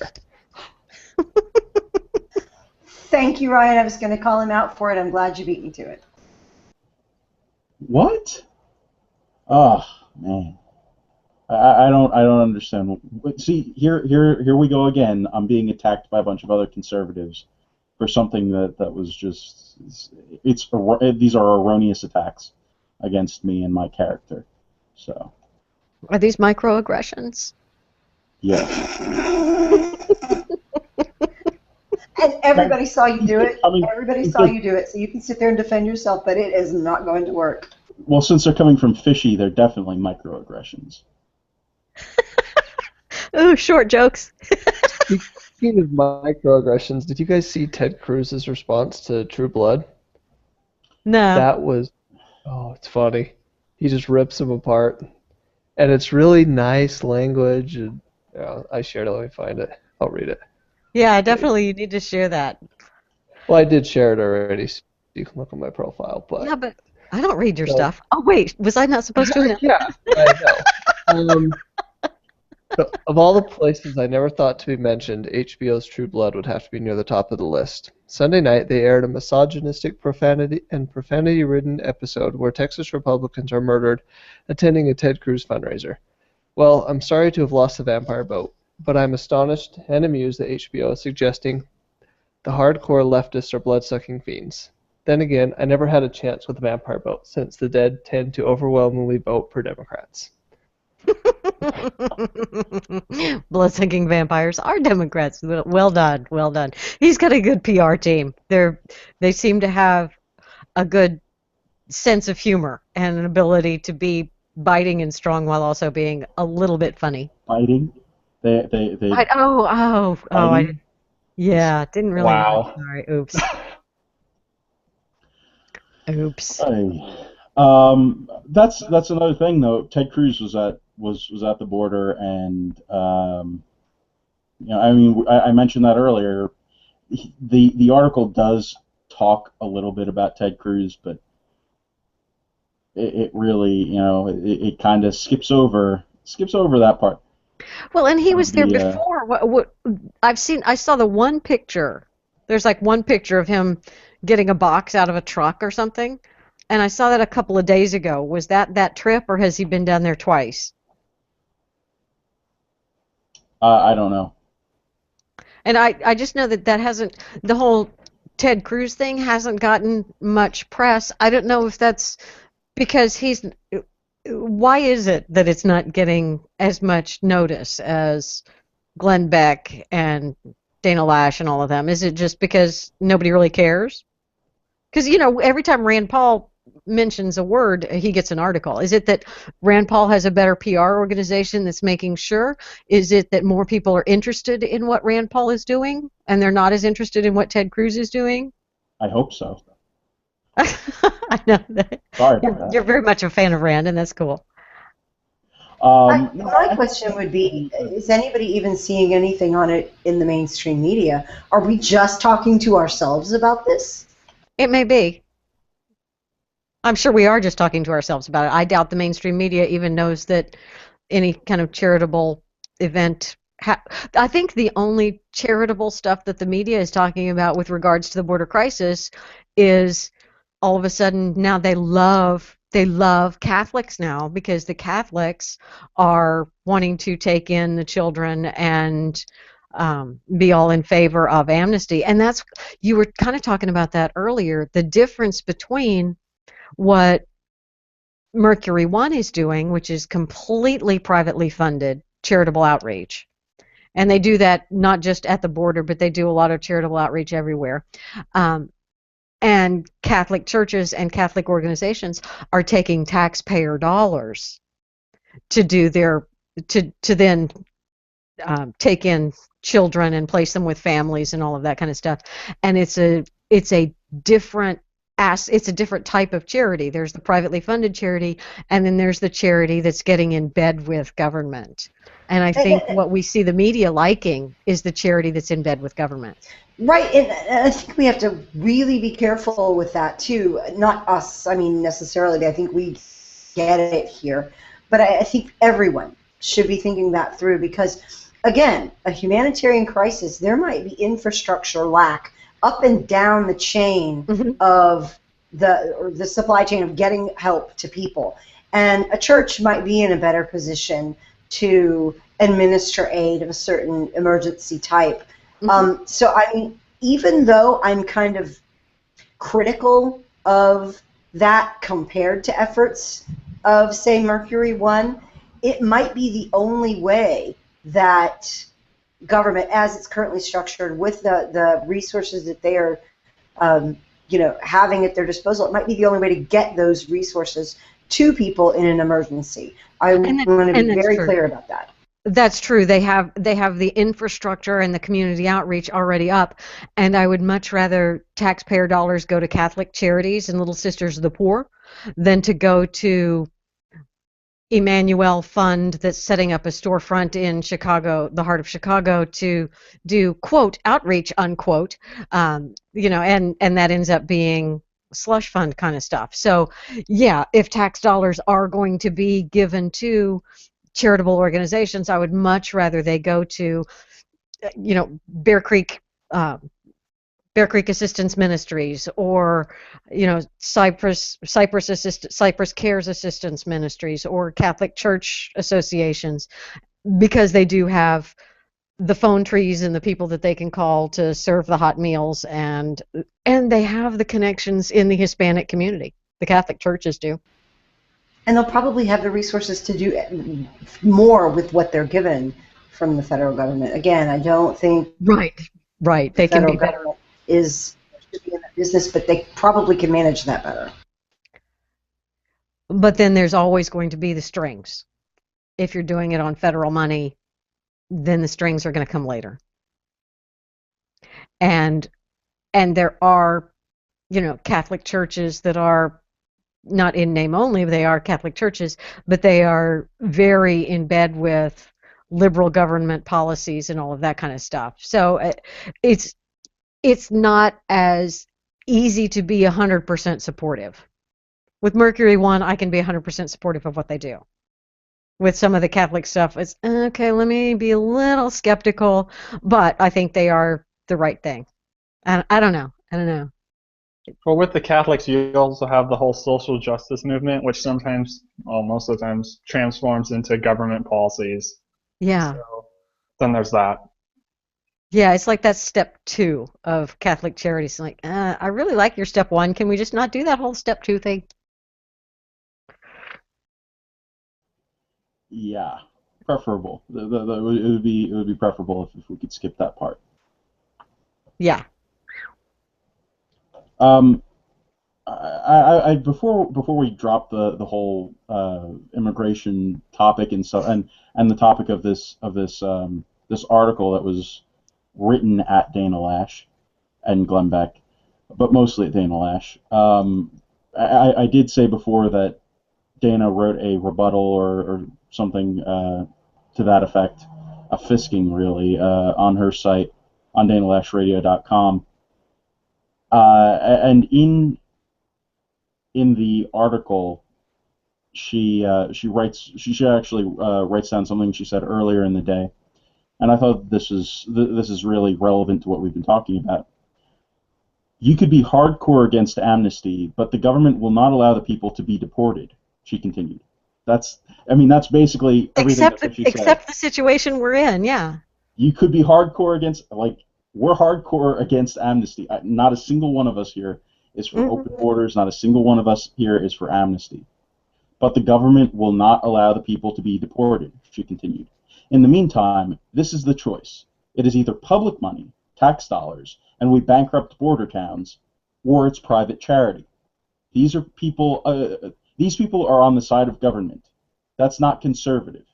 Thank you, Ryan. I was going to call him out for it. I'm glad you beat me to it. What? Oh man, I don't understand. See, here we go again. I'm being attacked by a bunch of other conservatives for something that was just these are erroneous attacks against me and my character. So Are these microaggressions? yes. And everybody saw you do it. I mean, Everybody saw you do it. So you can sit there and defend yourself, but it is not going to work. well, since they're coming from Fishy, they're definitely microaggressions. Ooh, short jokes. Speaking of microaggressions, did you guys see Ted Cruz's response to True Blood? No. That was, it's funny. He just rips them apart. And it's really nice language. And, I shared it. Let me find it. I'll read it. Yeah, definitely you need to share that. Well, I did share it already, so you can look on my profile. But Yeah, but I don't read your So- stuff. Oh, wait, was I not supposed to? yeah, I know. Of all the places I never thought to be mentioned, HBO's True Blood would have to be near the top of the list. Sunday night, they aired a misogynistic profanity-ridden episode where Texas Republicans are murdered attending a Ted Cruz fundraiser. Well, I'm sorry to have lost the vampire boat, but I'm astonished and amused that HBO is suggesting the hardcore leftists are blood-sucking fiends. Then again, I never had a chance with the vampire vote, since the dead tend to overwhelmingly vote for Democrats. Blood-sucking vampires are Democrats. Well done, well done. He's got a good PR team. They seem to have a good sense of humor and an ability to be biting and strong while also being a little bit funny. Fighting. They fighting. Yeah, didn't really know. Wow. Sorry, oops. Oops. That's another thing though. Ted Cruz was at the border, and I mean, I mentioned that earlier. The article does talk a little bit about Ted Cruz, but it really, it kind of skips over that part. Well, and he was there The before. What I saw the one picture. There's like one picture of him getting a box out of a truck or something, and I saw that a couple of days ago. Was that trip, or has he been down there twice? I don't know. And I just know that hasn't, the whole Ted Cruz thing hasn't gotten much press. I don't know if that's because why is it that it's not getting as much notice as Glenn Beck and Dana Lash and all of them? Is it just because nobody really cares? Because, every time Rand Paul mentions a word, he gets an article. Is it that Rand Paul has a better PR organization that's making sure? Is it that more people are interested in what Rand Paul is doing and they're not as interested in what Ted Cruz is doing? I hope so. I know that. Sorry about that. You're very much a fan of Rand, and that's cool. My question would be, is anybody even seeing anything on it in the mainstream media? Are we just talking to ourselves about this? It may be. I'm sure we are just talking to ourselves about it. I doubt the mainstream media even knows that any kind of charitable event. I think the only charitable stuff that the media is talking about with regards to the border crisis is all of a sudden now they love Catholics now because the Catholics are wanting to take in the children and be all in favor of amnesty. And that's, you were kind of talking about that earlier, the difference between what Mercury One is doing, which is completely privately funded charitable outreach. And they do that not just at the border, but they do a lot of charitable outreach everywhere. Um, and Catholic churches and Catholic organizations are taking taxpayer dollars to do their to then take in children and place them with families and all of that kind of stuff. And it's a different it's a different type of charity. There's the privately funded charity, and then there's the charity that's getting in bed with government. And I think what we see the media liking is the charity that's in bed with government. Right, and I think we have to really be careful with that too. Not us, I mean, necessarily. I think we get it here, but I think everyone should be thinking that through, because, again, a humanitarian crisis, there might be infrastructure lack up and down the chain of the supply chain of getting help to people, and a church might be in a better position to administer aid of a certain emergency type. So, I mean, even though I'm kind of critical of that compared to efforts of, say, Mercury One, it might be the only way that government, as it's currently structured, with the resources that they are, having at their disposal, it might be the only way to get those resources to people in an emergency. I want to be very clear about that. That's true. They have the infrastructure and the community outreach already up, and I would much rather taxpayer dollars go to Catholic charities and Little Sisters of the Poor than to go to Emmanuel Fund that's setting up a storefront in Chicago, the heart of Chicago, to do quote outreach unquote, and that ends up being slush fund kind of stuff. So yeah, if tax dollars are going to be given to charitable organizations, I would much rather they go to, Bear Creek Assistance Ministries, or Cypress Cares Assistance Ministries, or Catholic Church associations, because they do have the phone trees and the people that they can call to serve the hot meals, and they have the connections in the Hispanic community. The Catholic churches do. And they'll probably have the resources to do more with what they're given from the federal government. Again, I don't think right. They can be better. Should be in the business, but they probably can manage that better. But then there's always going to be the strings. If you're doing it on federal money, then the strings are going to come later. And there are, Catholic churches that are not in name only, but they are Catholic churches, but they are very in bed with liberal government policies and all of that kind of stuff. So it's not as easy to be 100% supportive. With Mercury One, I can be 100% supportive of what they do. With some of the Catholic stuff, it's okay, let me be a little skeptical, but I think they are the right thing. And I don't know. Well, with the Catholics, you also have the whole social justice movement, which sometimes, well, most of the times, transforms into government policies. Yeah. So then there's that. Yeah, it's like that step 2 of Catholic charities. Like, I really like your step 1. Can we just not do that whole step 2 thing? Yeah, preferable. It would be preferable if we could skip that part. Yeah. I before we drop the whole immigration topic and the topic of this article that was written at Dana Lash and Glenn Beck, but mostly at Dana Lash. I did say before that Dana wrote a rebuttal or something to that effect, a fisking really, on her site on DanaLashRadio.com. And in the article, she actually writes down something she said earlier in the day, and I thought this is really relevant to what we've been talking about. You could be hardcore against amnesty, but the government will not allow the people to be deported, she continued. That's basically everything that she said. Except the situation we're in, yeah. You could be hardcore against, like, we're hardcore against amnesty. Not a single one of us here is for Hmm. open borders. Not a single one of us here is for amnesty. But the government will not allow the people to be deported, she continued. In the meantime, this is the choice. It is either public money, tax dollars, and we bankrupt border towns, or it's private charity. These are people. These people are on the side of government. That's not conservative.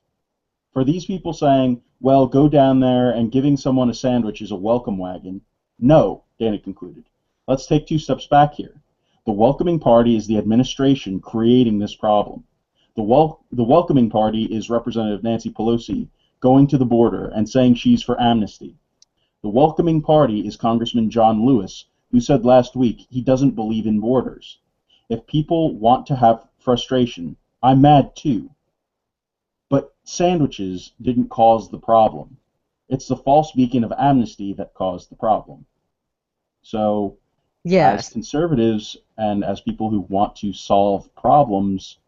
For these people saying, well, go down there and giving someone a sandwich is a welcome wagon. No, Dana concluded. Let's take 2 steps back here. The welcoming party is the administration creating this problem. The welcoming party is Representative Nancy Pelosi going to the border and saying she's for amnesty. The welcoming party is Congressman John Lewis, who said last week he doesn't believe in borders. If people want to have frustration, I'm mad too. But sandwiches didn't cause the problem. It's the false beacon of amnesty that caused the problem. So, as Yes. conservatives and as people who want to solve problems,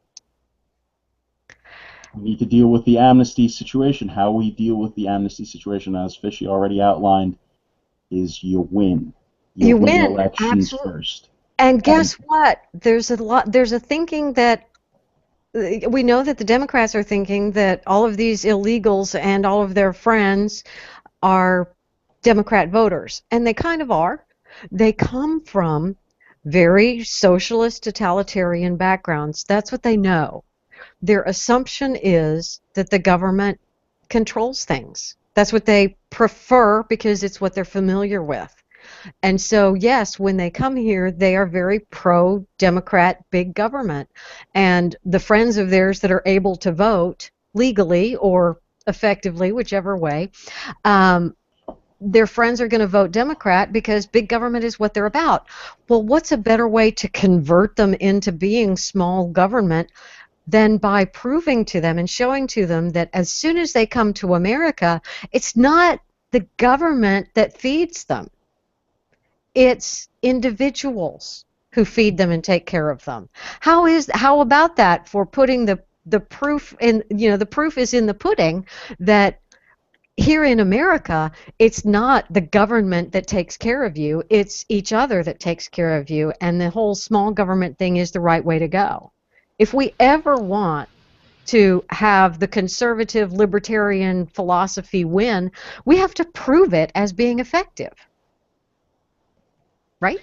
we need to deal with the amnesty situation. How we deal with the amnesty situation, as Fishy already outlined, is you win. You You win win. elections Absolutely. first. And And guess what? There's a thinking that we know that the Democrats are thinking that all of these illegals and all of their friends are Democrat voters, and they kind of are. They come from very socialist, totalitarian backgrounds. That's what they know. Their assumption is that the government controls things. That's what they prefer because it's what they're familiar with. And so, yes, when they come here, they are very pro-Democrat, big government. And the friends of theirs that are able to vote legally or effectively, whichever way, um, their friends are going to vote Democrat because big government is what they're about. Well, what's a better way to convert them into being small government than by proving to them and showing to them that as soon as they come to America, it's not the government that feeds them. It's individuals who feed them and take care of them. How about that for putting the proof in, the proof is in the pudding that here in America, it's not the government that takes care of you, it's each other that takes care of you, and the whole small government thing is the right way to go. If we ever want to have the conservative libertarian philosophy win, we have to prove it as being effective, right?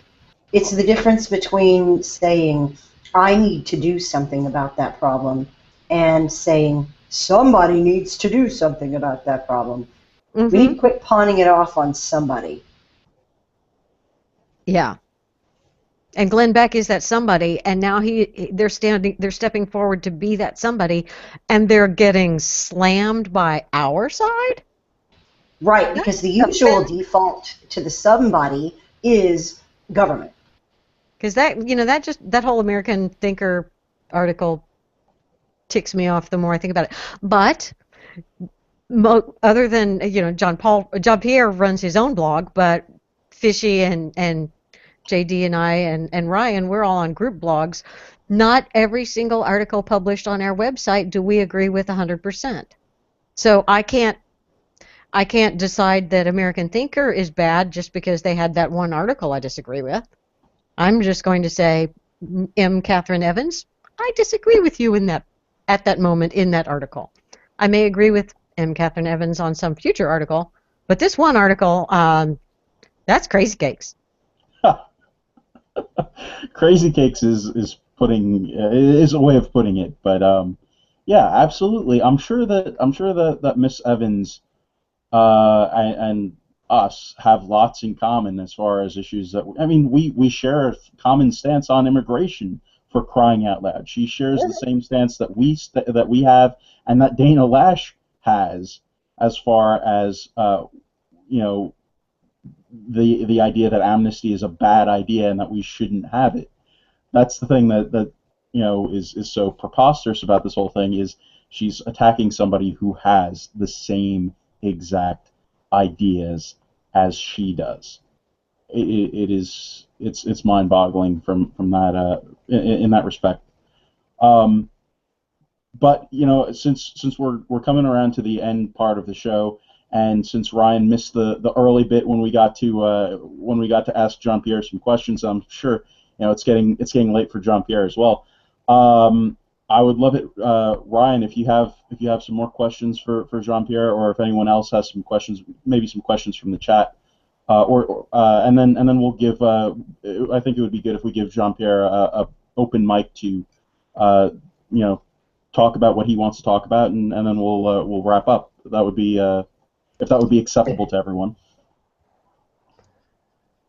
It's the difference between saying, I need to do something about that problem, and saying, somebody needs to do something about that problem. We need Mm-hmm. to quit pawning it off on somebody. Yeah. And Glenn Beck is that somebody, and now they're stepping forward to be that somebody, and they're getting slammed by our side? Right, That's because the usual offensive. default to the somebody is government. Because that whole American Thinker article ticks me off the more I think about it. But other than John Pierre runs his own blog, but Fishy and JD and I and Ryan, we're all on group blogs. Not every single article published on our website do we agree with 100%. So I can't decide that American Thinker is bad just because they had that one article I disagree with. I'm just going to say, M. Catherine Evans, I disagree with you in that at that moment in that article. I may agree with M. Catherine Evans on some future article, but this one article, that's crazy cakes. Crazy cakes is a way of putting it, but yeah, absolutely. I'm sure that Miss Evans and us have lots in common as far as issues that I mean we share a common stance on immigration, for crying out loud. She shares the same stance that we have and that Dana Lash has, as far as you know the idea that amnesty is a bad idea and that we shouldn't have it. That's the thing that is so preposterous about this whole thing, is she's attacking somebody who has the same exact ideas as she does. It's mind-boggling from that in that respect. Um, but since we're coming around to the end part of the show, And since Ryan missed the early bit when we got to ask Jean Pierre some questions, I'm sure it's getting late for Jean Pierre as well. I would love it, Ryan, if you have some more questions for Jean Pierre, or if anyone else has some questions, maybe some questions from the chat, and then we'll give. I think it would be good if we give Jean Pierre a open mic to, uh, you know, talk about what he wants to talk about, and then we'll wrap up. That would be if that would be acceptable to everyone.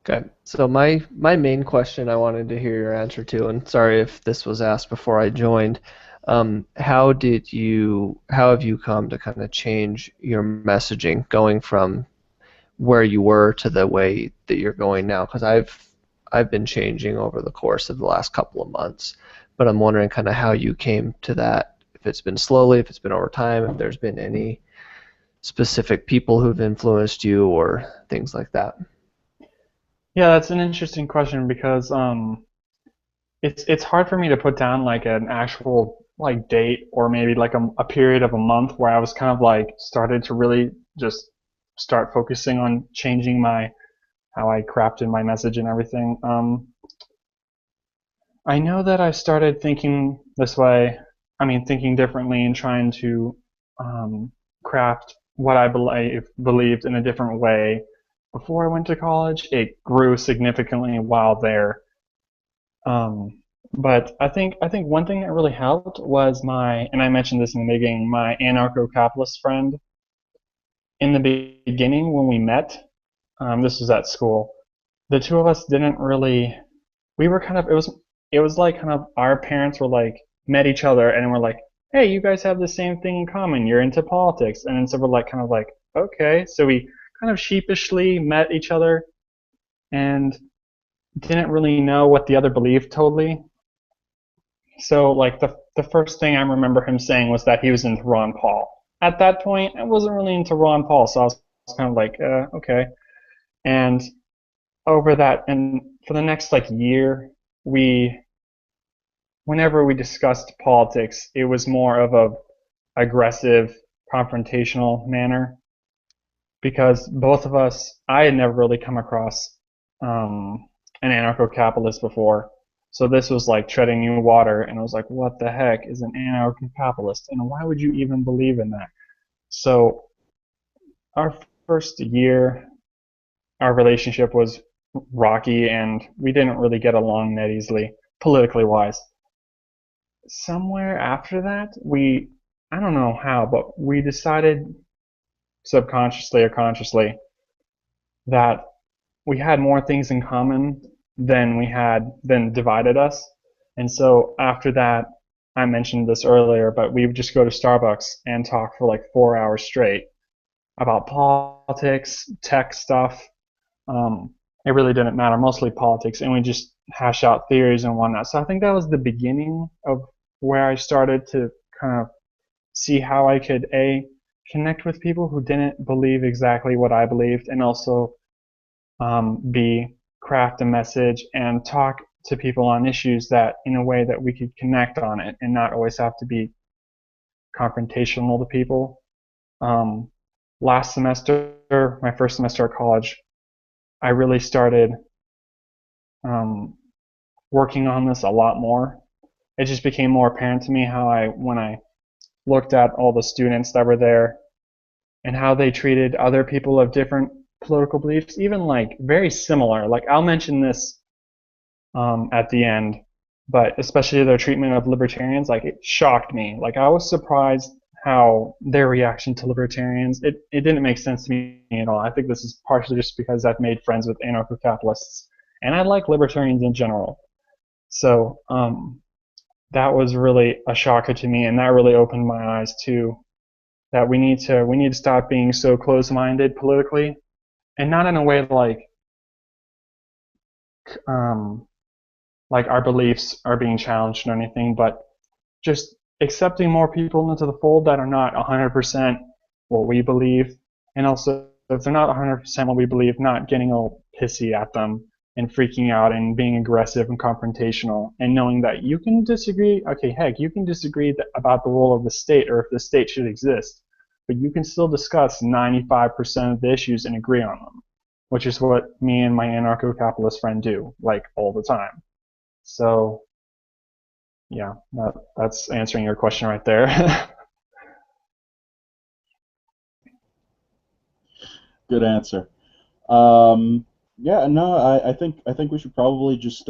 Okay, so my main question I wanted to hear your answer to, and sorry if this was asked before I joined, how have you come to kind of change your messaging going from where you were to the way that you're going now? Because I've been changing over the course of the last couple of months, but I'm wondering kind of how you came to that. If it's been slowly, if it's been over time, if there's been any specific people who've influenced you or things like that. Yeah, that's an interesting question because it's hard for me to put down like an actual like date or maybe like a period of a month where I was kind of like started to really just start focusing on changing my how I crafted my message and everything. I know that I started thinking this way. I mean, thinking differently and trying to craft what I believed in a different way before I went to college. It grew significantly while there. But I think one thing that really helped was and I mentioned this in the beginning, my anarcho-capitalist friend. In the beginning when we met, this was at school, the two of us didn't really, we were kind of, it was like kind of our parents were like, met each other and were like, hey, you guys have the same thing in common, you're into politics. And then so we're like, kind of like, okay. So we kind of sheepishly met each other and didn't really know what the other believed totally. So like the first thing I remember him saying was that he was into Ron Paul. At that point, I wasn't really into Ron Paul, so I was kind of like, okay. And over that, and for the next like year, we, whenever we discussed politics, it was more of a aggressive, confrontational manner because both of us, I had never really come across an anarcho-capitalist before. So this was like treading new water, and I was like, what the heck is an anarcho-capitalist, and why would you even believe in that? So our first year, our relationship was rocky, and we didn't really get along that easily, politically wise. Somewhere after that, I don't know how, but we decided subconsciously or consciously that we had more things in common than divided us. And so after that, I mentioned this earlier, but we would just go to Starbucks and talk for like 4 hours straight about politics, tech stuff. It really didn't matter, mostly politics, and we just hash out theories and whatnot. So I think that was the beginning of where I started to kind of see how I could connect with people who didn't believe exactly what I believed, and also b craft a message and talk to people on issues that in a way that we could connect on it and not always have to be confrontational to people. Last semester, my first semester at college, I really started working on this a lot more. It just became more apparent to me when I looked at all the students that were there and how they treated other people of different political beliefs, even like very similar. Like I'll mention this at the end, but especially their treatment of libertarians, like it shocked me. Like I was surprised how their reaction to libertarians, it didn't make sense to me at all. I think this is partially just because I've made friends with anarcho-capitalists and I like libertarians in general. So that was really a shocker to me, and that really opened my eyes to that we need to stop being so close-minded politically, and not in a way um, like our beliefs are being challenged or anything, but just accepting more people into the fold that are not 100% what we believe, and also if they're not 100% what we believe, not getting all pissy at them and freaking out and being aggressive and confrontational, and knowing that you can disagree. Okay, heck, you can disagree about the role of the state or if the state should exist, but you can still discuss 95% of the issues and agree on them, which is what me and my anarcho-capitalist friend do, like, all the time. So, yeah, that's answering your question right there. Good answer. Yeah, no, I think we should probably just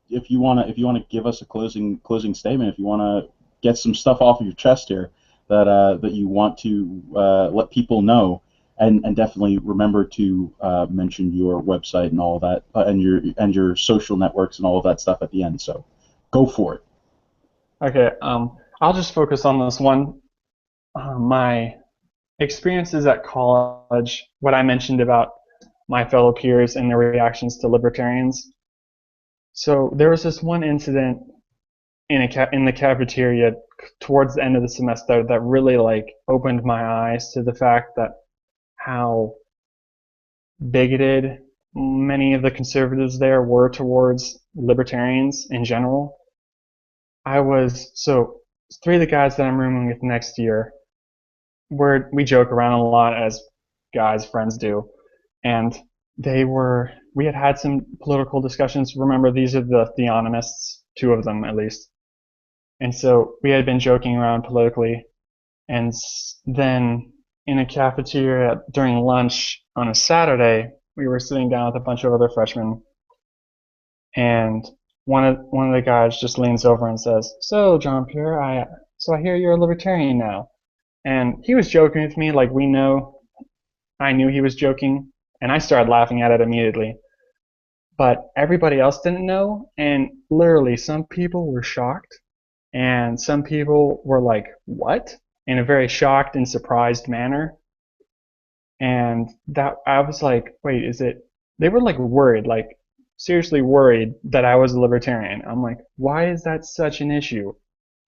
if you wanna give us a closing statement, if you wanna get some stuff off of your chest here that you want to let people know, and definitely remember to mention your website and all of that, and your social networks and all of that stuff at the end. So, go for it. Okay, I'll just focus on this one. My experiences at college, what I mentioned about my fellow peers and their reactions to libertarians. So there was this one incident in the cafeteria towards the end of the semester that really like opened my eyes to the fact that how bigoted many of the conservatives there were towards libertarians in general. So three of the guys that I'm rooming with next year, we joke around a lot as guys, friends do, and we had some political discussions. Remember, these are the theonomists, two of them at least. And so we had been joking around politically, and then in a cafeteria during lunch on a Saturday, we were sitting down with a bunch of other freshmen, and one of the guys just leans over and says, "So, John Pierre, I hear you're a libertarian now." And he was joking with me, like I knew he was joking, and I started laughing at it immediately. But everybody else didn't know, and literally some people were shocked, and some people were like, "What?" in a very shocked and surprised manner. And that I was like, "Wait, is it?" They were like worried, like seriously worried that I was a libertarian. I'm like, "Why is that such an issue?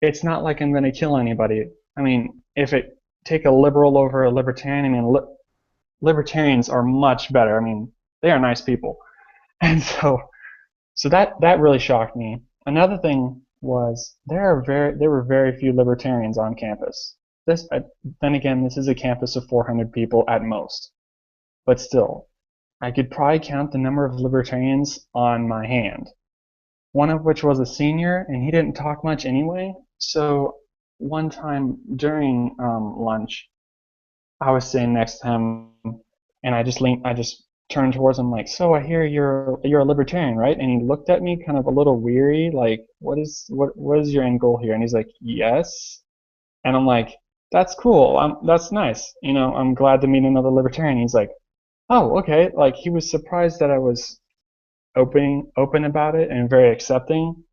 It's not like I'm going to kill anybody." I mean, if it take a liberal over a libertarian, I mean, libertarians are much better. I mean, they are nice people. And so that really shocked me. Another thing was there were very few libertarians on campus. Then again, this is a campus of 400 people at most, but still, I could probably count the number of libertarians on my hand. One of which was a senior, and he didn't talk much anyway. So one time during lunch, I was sitting next to him, and I just turned towards him like, "So I hear you're a libertarian, right?" And he looked at me kind of a little weary, like, what is your end goal here?" And he's like, "Yes." And I'm like, "That's cool. That's nice. I'm glad to meet another libertarian." He's like, "Oh, okay." Like he was surprised that I was open about it and very accepting.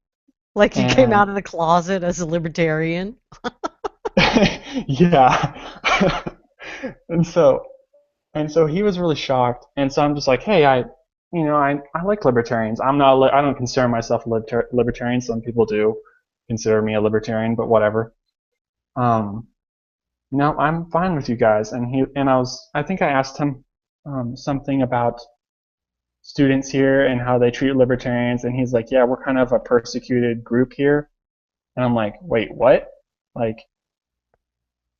Like you came And out of the closet as a libertarian. yeah. and so And so he was really shocked. And so I'm just like, hey, I like libertarians. I don't consider myself a libertarian. Some people do consider me a libertarian, but whatever. Um, no, I'm fine with you guys. I think I asked him something about students here and how they treat libertarians, and he's like, yeah, we're kind of a persecuted group here. And I'm like, wait, what? Like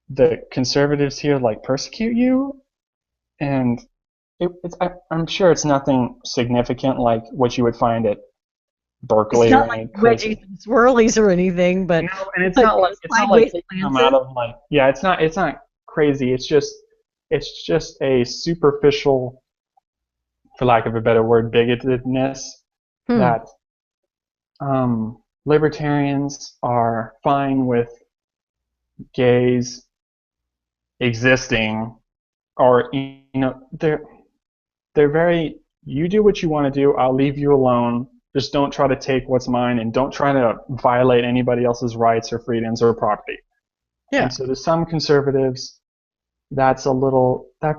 the conservatives here like persecute you? And I'm sure it's nothing significant like what you would find at It's Berkeley or not like any wedgies crazy. and swirlies or anything, but No, and like it's not like sideways kicking them glances. out of like yeah, it's not crazy. It's just a superficial, for lack of a better word, bigotedness Hmm. that libertarians are fine with gays existing, or they're very, you do what you want to do, I'll leave you alone. Just don't try to take what's mine and don't try to violate anybody else's rights or freedoms or property. Yeah. And so to some conservatives, that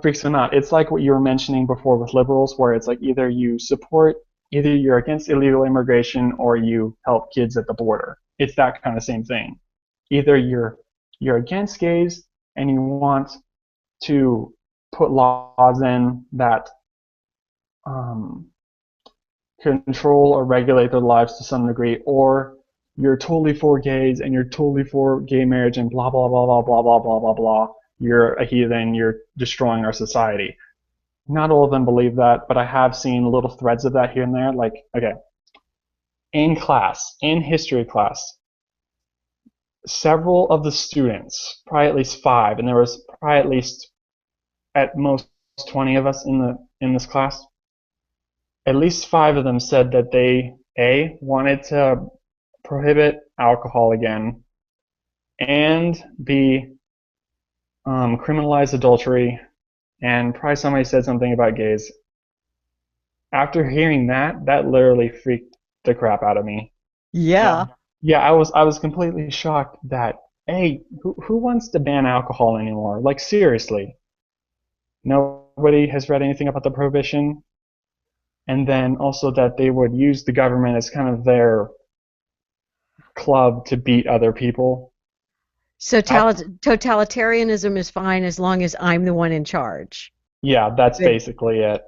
freaks them out. It's like what you were mentioning before with liberals, where it's like either you're against illegal immigration or you help kids at the border. It's that kind of same thing. Either you're against gays and you want to put laws in that um, control or regulate their lives to some degree, or you're totally for gays and you're totally for gay marriage and blah blah blah blah blah blah blah blah blah. you're a heathen, you're destroying our society. Not all of them believe that, but I have seen little threads of that here and there. Like, okay, in class, in history class, several of the students, probably at least 5, and there was probably at least at most 20 of us in this class. At least 5 of them said that they wanted to prohibit alcohol again, and B, criminalize adultery, and probably somebody said something about gays. After hearing that, that literally freaked the crap out of me. Yeah. Yeah, I was completely shocked that who wants to ban alcohol anymore? Like seriously, nobody has read anything about the prohibition, and then also that they would use the government as kind of their club to beat other people. So I, totalitarianism is fine as long as I'm the one in charge. yeah, that's But basically it.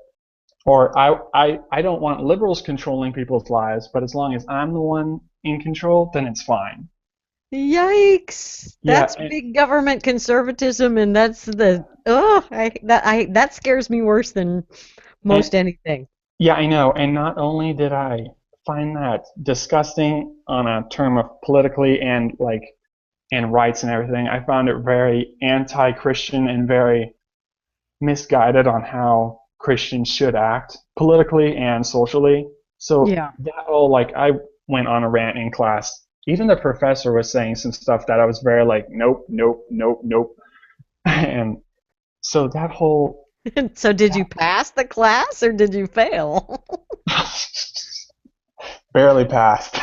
Or I don't want liberals controlling people's lives, but as long as I'm the one in control, then it's fine. yikes! Yeah, That's big government conservatism, and that's that scares me worse than and most anything. yeah, I know. And not only did I find that disgusting on a term of politically and like and rights and everything, I found it very anti-Christian and very misguided on how Christians should act politically and socially. So Yeah. that whole like I went on a rant in class. Even the professor was saying some stuff that I was very like, nope, nope, nope, nope. And so that whole So did you pass the class or did you fail? barely passed.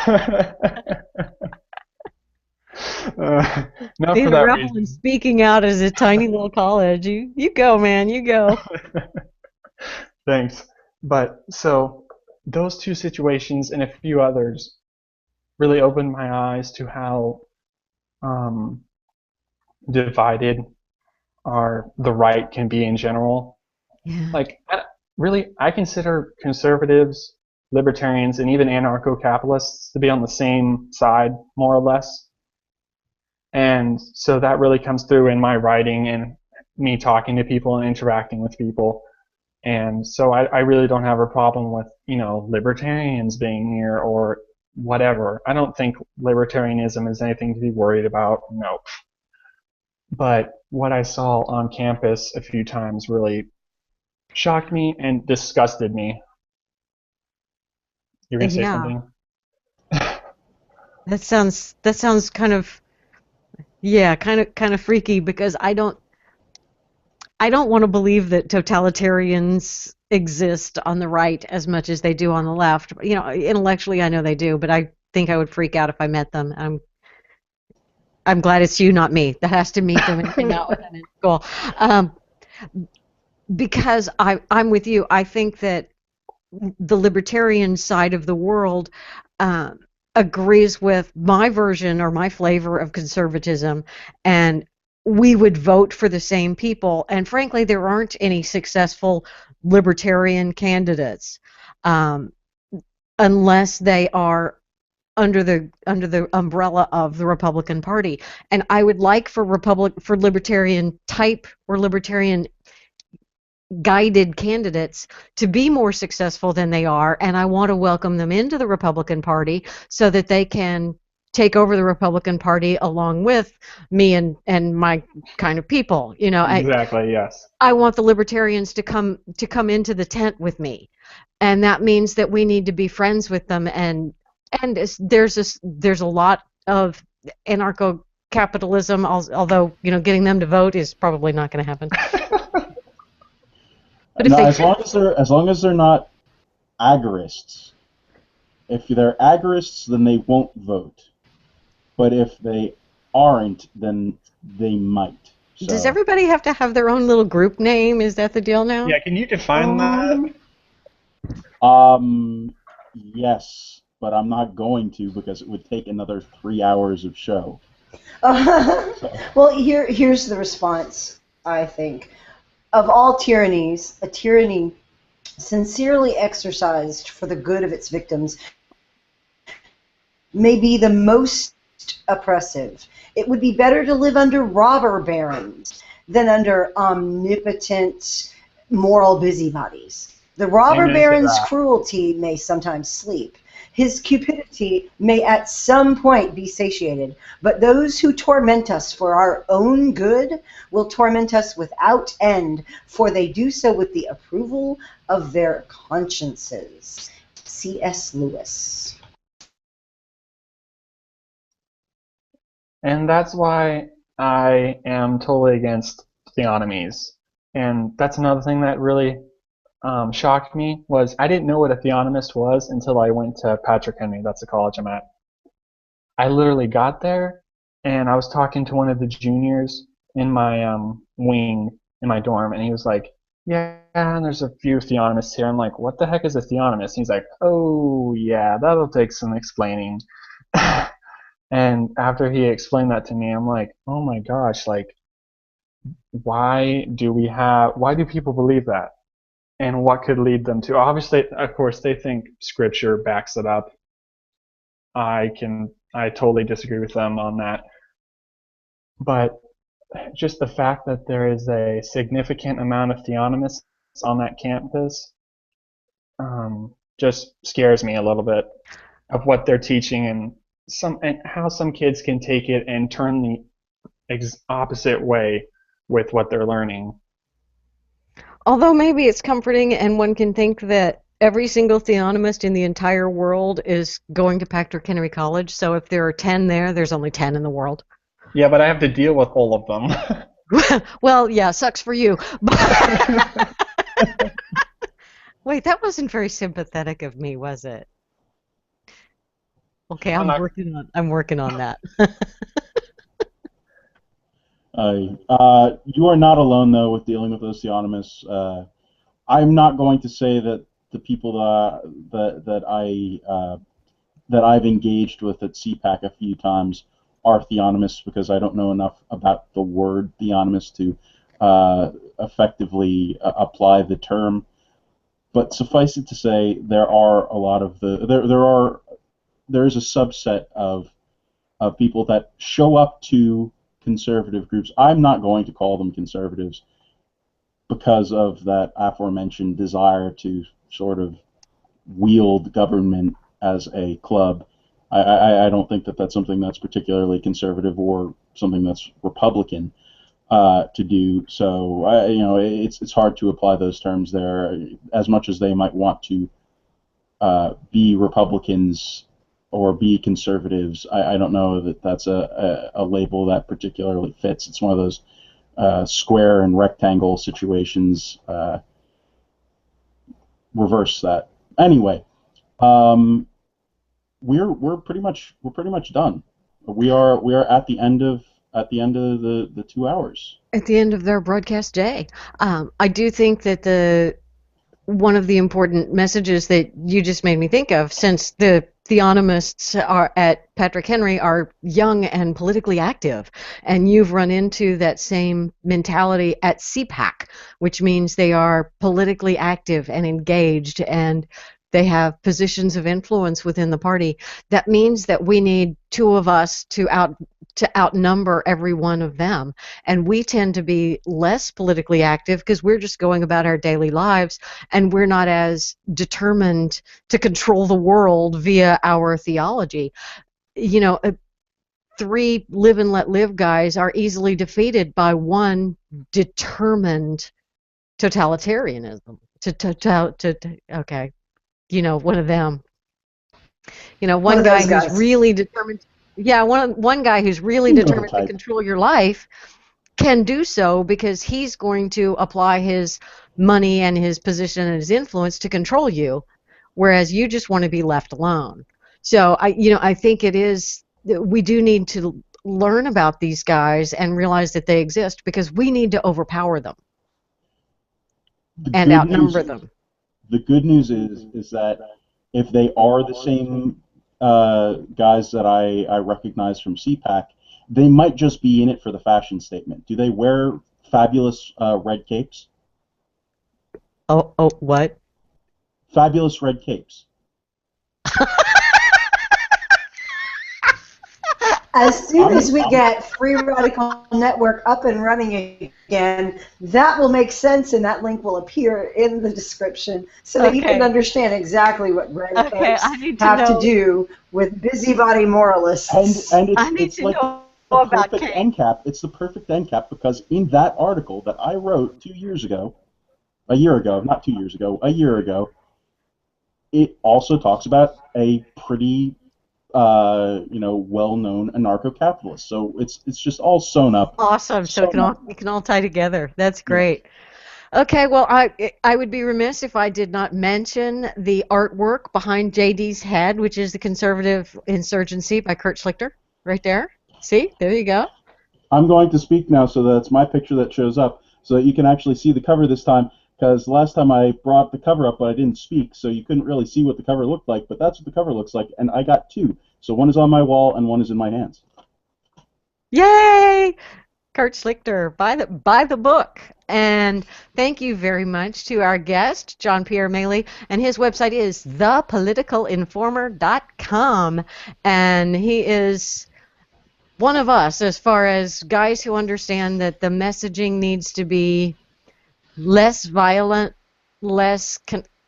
Not for Being a that rebel and reason. speaking out as a tiny little college. You go, man, you go. Thanks. But so those two situations and a few others really opened my eyes to how um, divided the right can be in general. Yeah. Like, I consider conservatives, libertarians, and even anarcho-capitalists to be on the same side, more or less. And so that really comes through in my writing and me talking to people and interacting with people. And so I really don't have a problem with, libertarians being here or whatever. I don't think libertarianism is anything to be worried about. No. But what I saw on campus a few times really shocked me and disgusted me. You're gonna say Yeah. something? That sounds kind of, yeah, kind of freaky because I don't want to believe that totalitarians exist on the right as much as they do on the left. Intellectually I know they do, but I think I would freak out if I met them. I'm glad it's you, not me, that has to meet them and hang out with them in school. Um, because I'm with you. I think that the libertarian side of the world um, agrees with my version or my flavor of conservatism, and we would vote for the same people. And frankly, there aren't any successful libertarian candidates um, unless they are under the umbrella of the Republican Party. And I would like for libertarian type or libertarian guided candidates to be more successful than they are, and I want to welcome them into the Republican Party so that they can take over the Republican Party along with me and my kind of people. Exactly, yes. I want the libertarians to come into the tent with me, and that means that we need to be friends with them. And there's a lot of anarcho capitalism, although getting them to vote is probably not going to happen. But if No, they as long as they're not agorists. If they're agorists, then they won't vote. But if they aren't, then they might. Does So, everybody have to have their own little group name? Is that the deal now? Yeah, can you define that? yes, but I'm not going to because it would take another 3 hours of show. So, Well, here's the response, I think. Of all tyrannies, a tyranny sincerely exercised for the good of its victims may be the most oppressive. It would be better to live under robber barons than under omnipotent moral busybodies. The robber Amen to baron's that. cruelty may sometimes sleep. His cupidity may at some point be satiated, but those who torment us for our own good will torment us without end, for they do so with the approval of their consciences. C.S. Lewis. And that's why I am totally against theonomies. And that's another thing that really shocked me was I didn't know what a theonomist was until I went to Patrick Henry. That's the college I'm at. I literally got there and I was talking to one of the juniors in my wing in my dorm, and he was like, "Yeah, and there's a few theonomists here." I'm like, "What the heck is a theonomist?" He's like, "Oh yeah, that'll take some explaining." And after he explained that to me, I'm like, "Oh my gosh, like why do people believe that? And what could lead them to?" Obviously, of course, they think scripture backs it up. I totally disagree with them on that. But just the fact that there is a significant amount of theonomists on that campus just scares me a little bit of what they're teaching and how some kids can take it and turn the opposite way with what they're learning. Although maybe it's comforting, and one can think that every single theonomist in the entire world is going to Patrick Henry College. So if there are 10 there, there's only 10 in the world. Yeah, but I have to deal with all of them. Well, yeah, sucks for you. Wait, that wasn't very sympathetic of me, was it? Okay, I'm not. I'm working on that. You are not alone though with dealing with those theonomists. I'm not going to say that the people that I've engaged with at CPAC a few times are theonomists, because I don't know enough about the word theonomist to effectively apply the term. But suffice it to say, there are a lot of there is a subset of people that show up to conservative groups. I'm not going to call them conservatives because of that aforementioned desire to sort of wield government as a club. I don't think that that's something that's particularly conservative or something that's Republican to do. So it's hard to apply those terms there. As much as they might want to be Republicans or be conservatives, I don't know that that's a label that particularly fits. It's one of those square and rectangle situations. Reverse that. Anyway, we're pretty much done. We are at the end of the 2 hours. At the end of their broadcast day, I do think that one of the important messages that you just made me think of, since the theonomists are at Patrick Henry are young and politically active, and you've run into that same mentality at CPAC, which means they are politically active and engaged, and they have positions of influence within the party. That means that we need two of us to outnumber every one of them, and we tend to be less politically active because we're just going about our daily lives, and we're not as determined to control the world via our theology. Three live and let live guys are easily defeated by one determined totalitarianism. Okay, one of them. One One of guy those who's guys. really determined. Yeah, one guy who's really You know the determined to type. control your life can do so because he's going to apply his money and his position and his influence to control you, whereas you just want to be left alone. So I think we do need to learn about these guys and realize that they exist, because we need to overpower them The and good news outnumber them. the good news is that if they are the same guys that I recognize from CPAC, they might just be in it for the fashion statement. Do they wear fabulous red capes? Oh, what? Fabulous red capes. As soon as we get Free Radical Network up and running again, that will make sense and that link will appear in the description so that you can Okay. understand exactly what red Okay, folks I need to have to know. do with busybody moralists. And I need it's to like know the about perfect Kate. end cap. It's the perfect end cap because in that article that I wrote 2 years ago, a year ago, not 2 years ago, a year ago, it also talks about a pretty well-known anarcho-capitalist. So it's just all sewn up, Awesome. So sewn up. it can all tie together. That's Yeah. great. Okay, well, I would be remiss if I did not mention the artwork behind JD's head, which is The Conservative Insurgency by Kurt Schlichter, right there. See, there you go. I'm going to speak now, so that's my picture that shows up, so that you can actually see the cover this time. Because last time I brought the cover up, but I didn't speak, so you couldn't really see what the cover looked like. But that's what the cover looks like, and I got two. So one is on my wall, and one is in my hands. Yay! Kurt Schlichter, buy the book. And thank you very much to our guest, John Pierre Maley, and his website is thepoliticalinformer.com. And he is one of us as far as guys who understand that the messaging needs to be less violent, less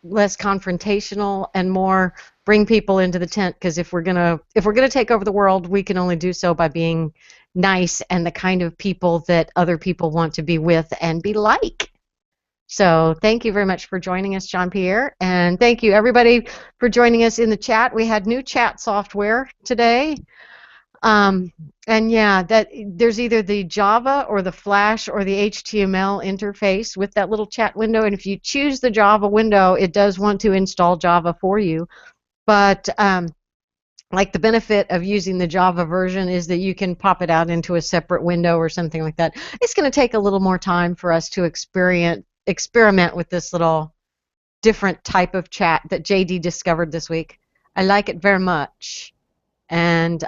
less confrontational, and more bring people into the tent. Because if we're gonna take over the world, we can only do so by being nice and the kind of people that other people want to be with and be like. So thank you very much for joining us, John Pierre, and thank you everybody for joining us in the chat. We had new chat software today. Um, and yeah, that there's either the Java or the Flash or the HTML interface with that little chat window. And if you choose the Java window, it does want to install Java for you. But like the benefit of using the Java version is that you can pop it out into a separate window or something like that. It's going to take a little more time for us to experiment with this little different type of chat that JD discovered this week. I like it very much. And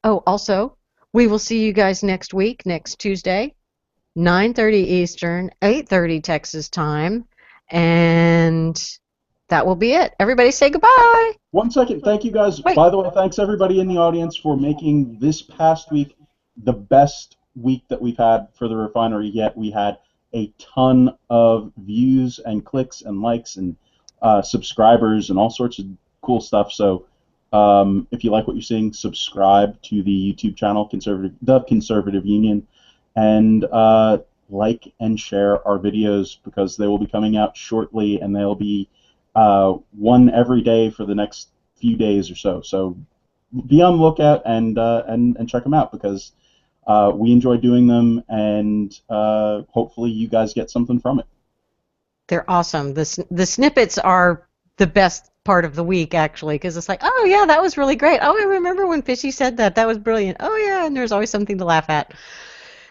also, we will see you guys next week, next Tuesday, 9:30 Eastern, 8:30 Texas time, and that will be it. Everybody say goodbye. 1 second. Thank you guys. Wait, By the way, thanks everybody in the audience for making this past week the best week that we've had for the refinery yet. We had a ton of views and clicks and likes and subscribers and all sorts of cool stuff. So if you like what you're seeing, subscribe to the YouTube channel, The Conservative Union, and like and share our videos because they will be coming out shortly, and they'll be one every day for the next few days or so. So be on the lookout and check them out because we enjoy doing them, and hopefully you guys get something from it. they're awesome. The snippets are the best part of the week, actually, because it's like, oh, yeah, that was really great. Oh, I remember when Fishy said that. That was brilliant. Oh, yeah, and there's always something to laugh at.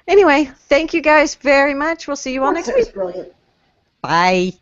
Anyway, thank you guys very much. We'll see you Of all course, next it was week. brilliant. Bye.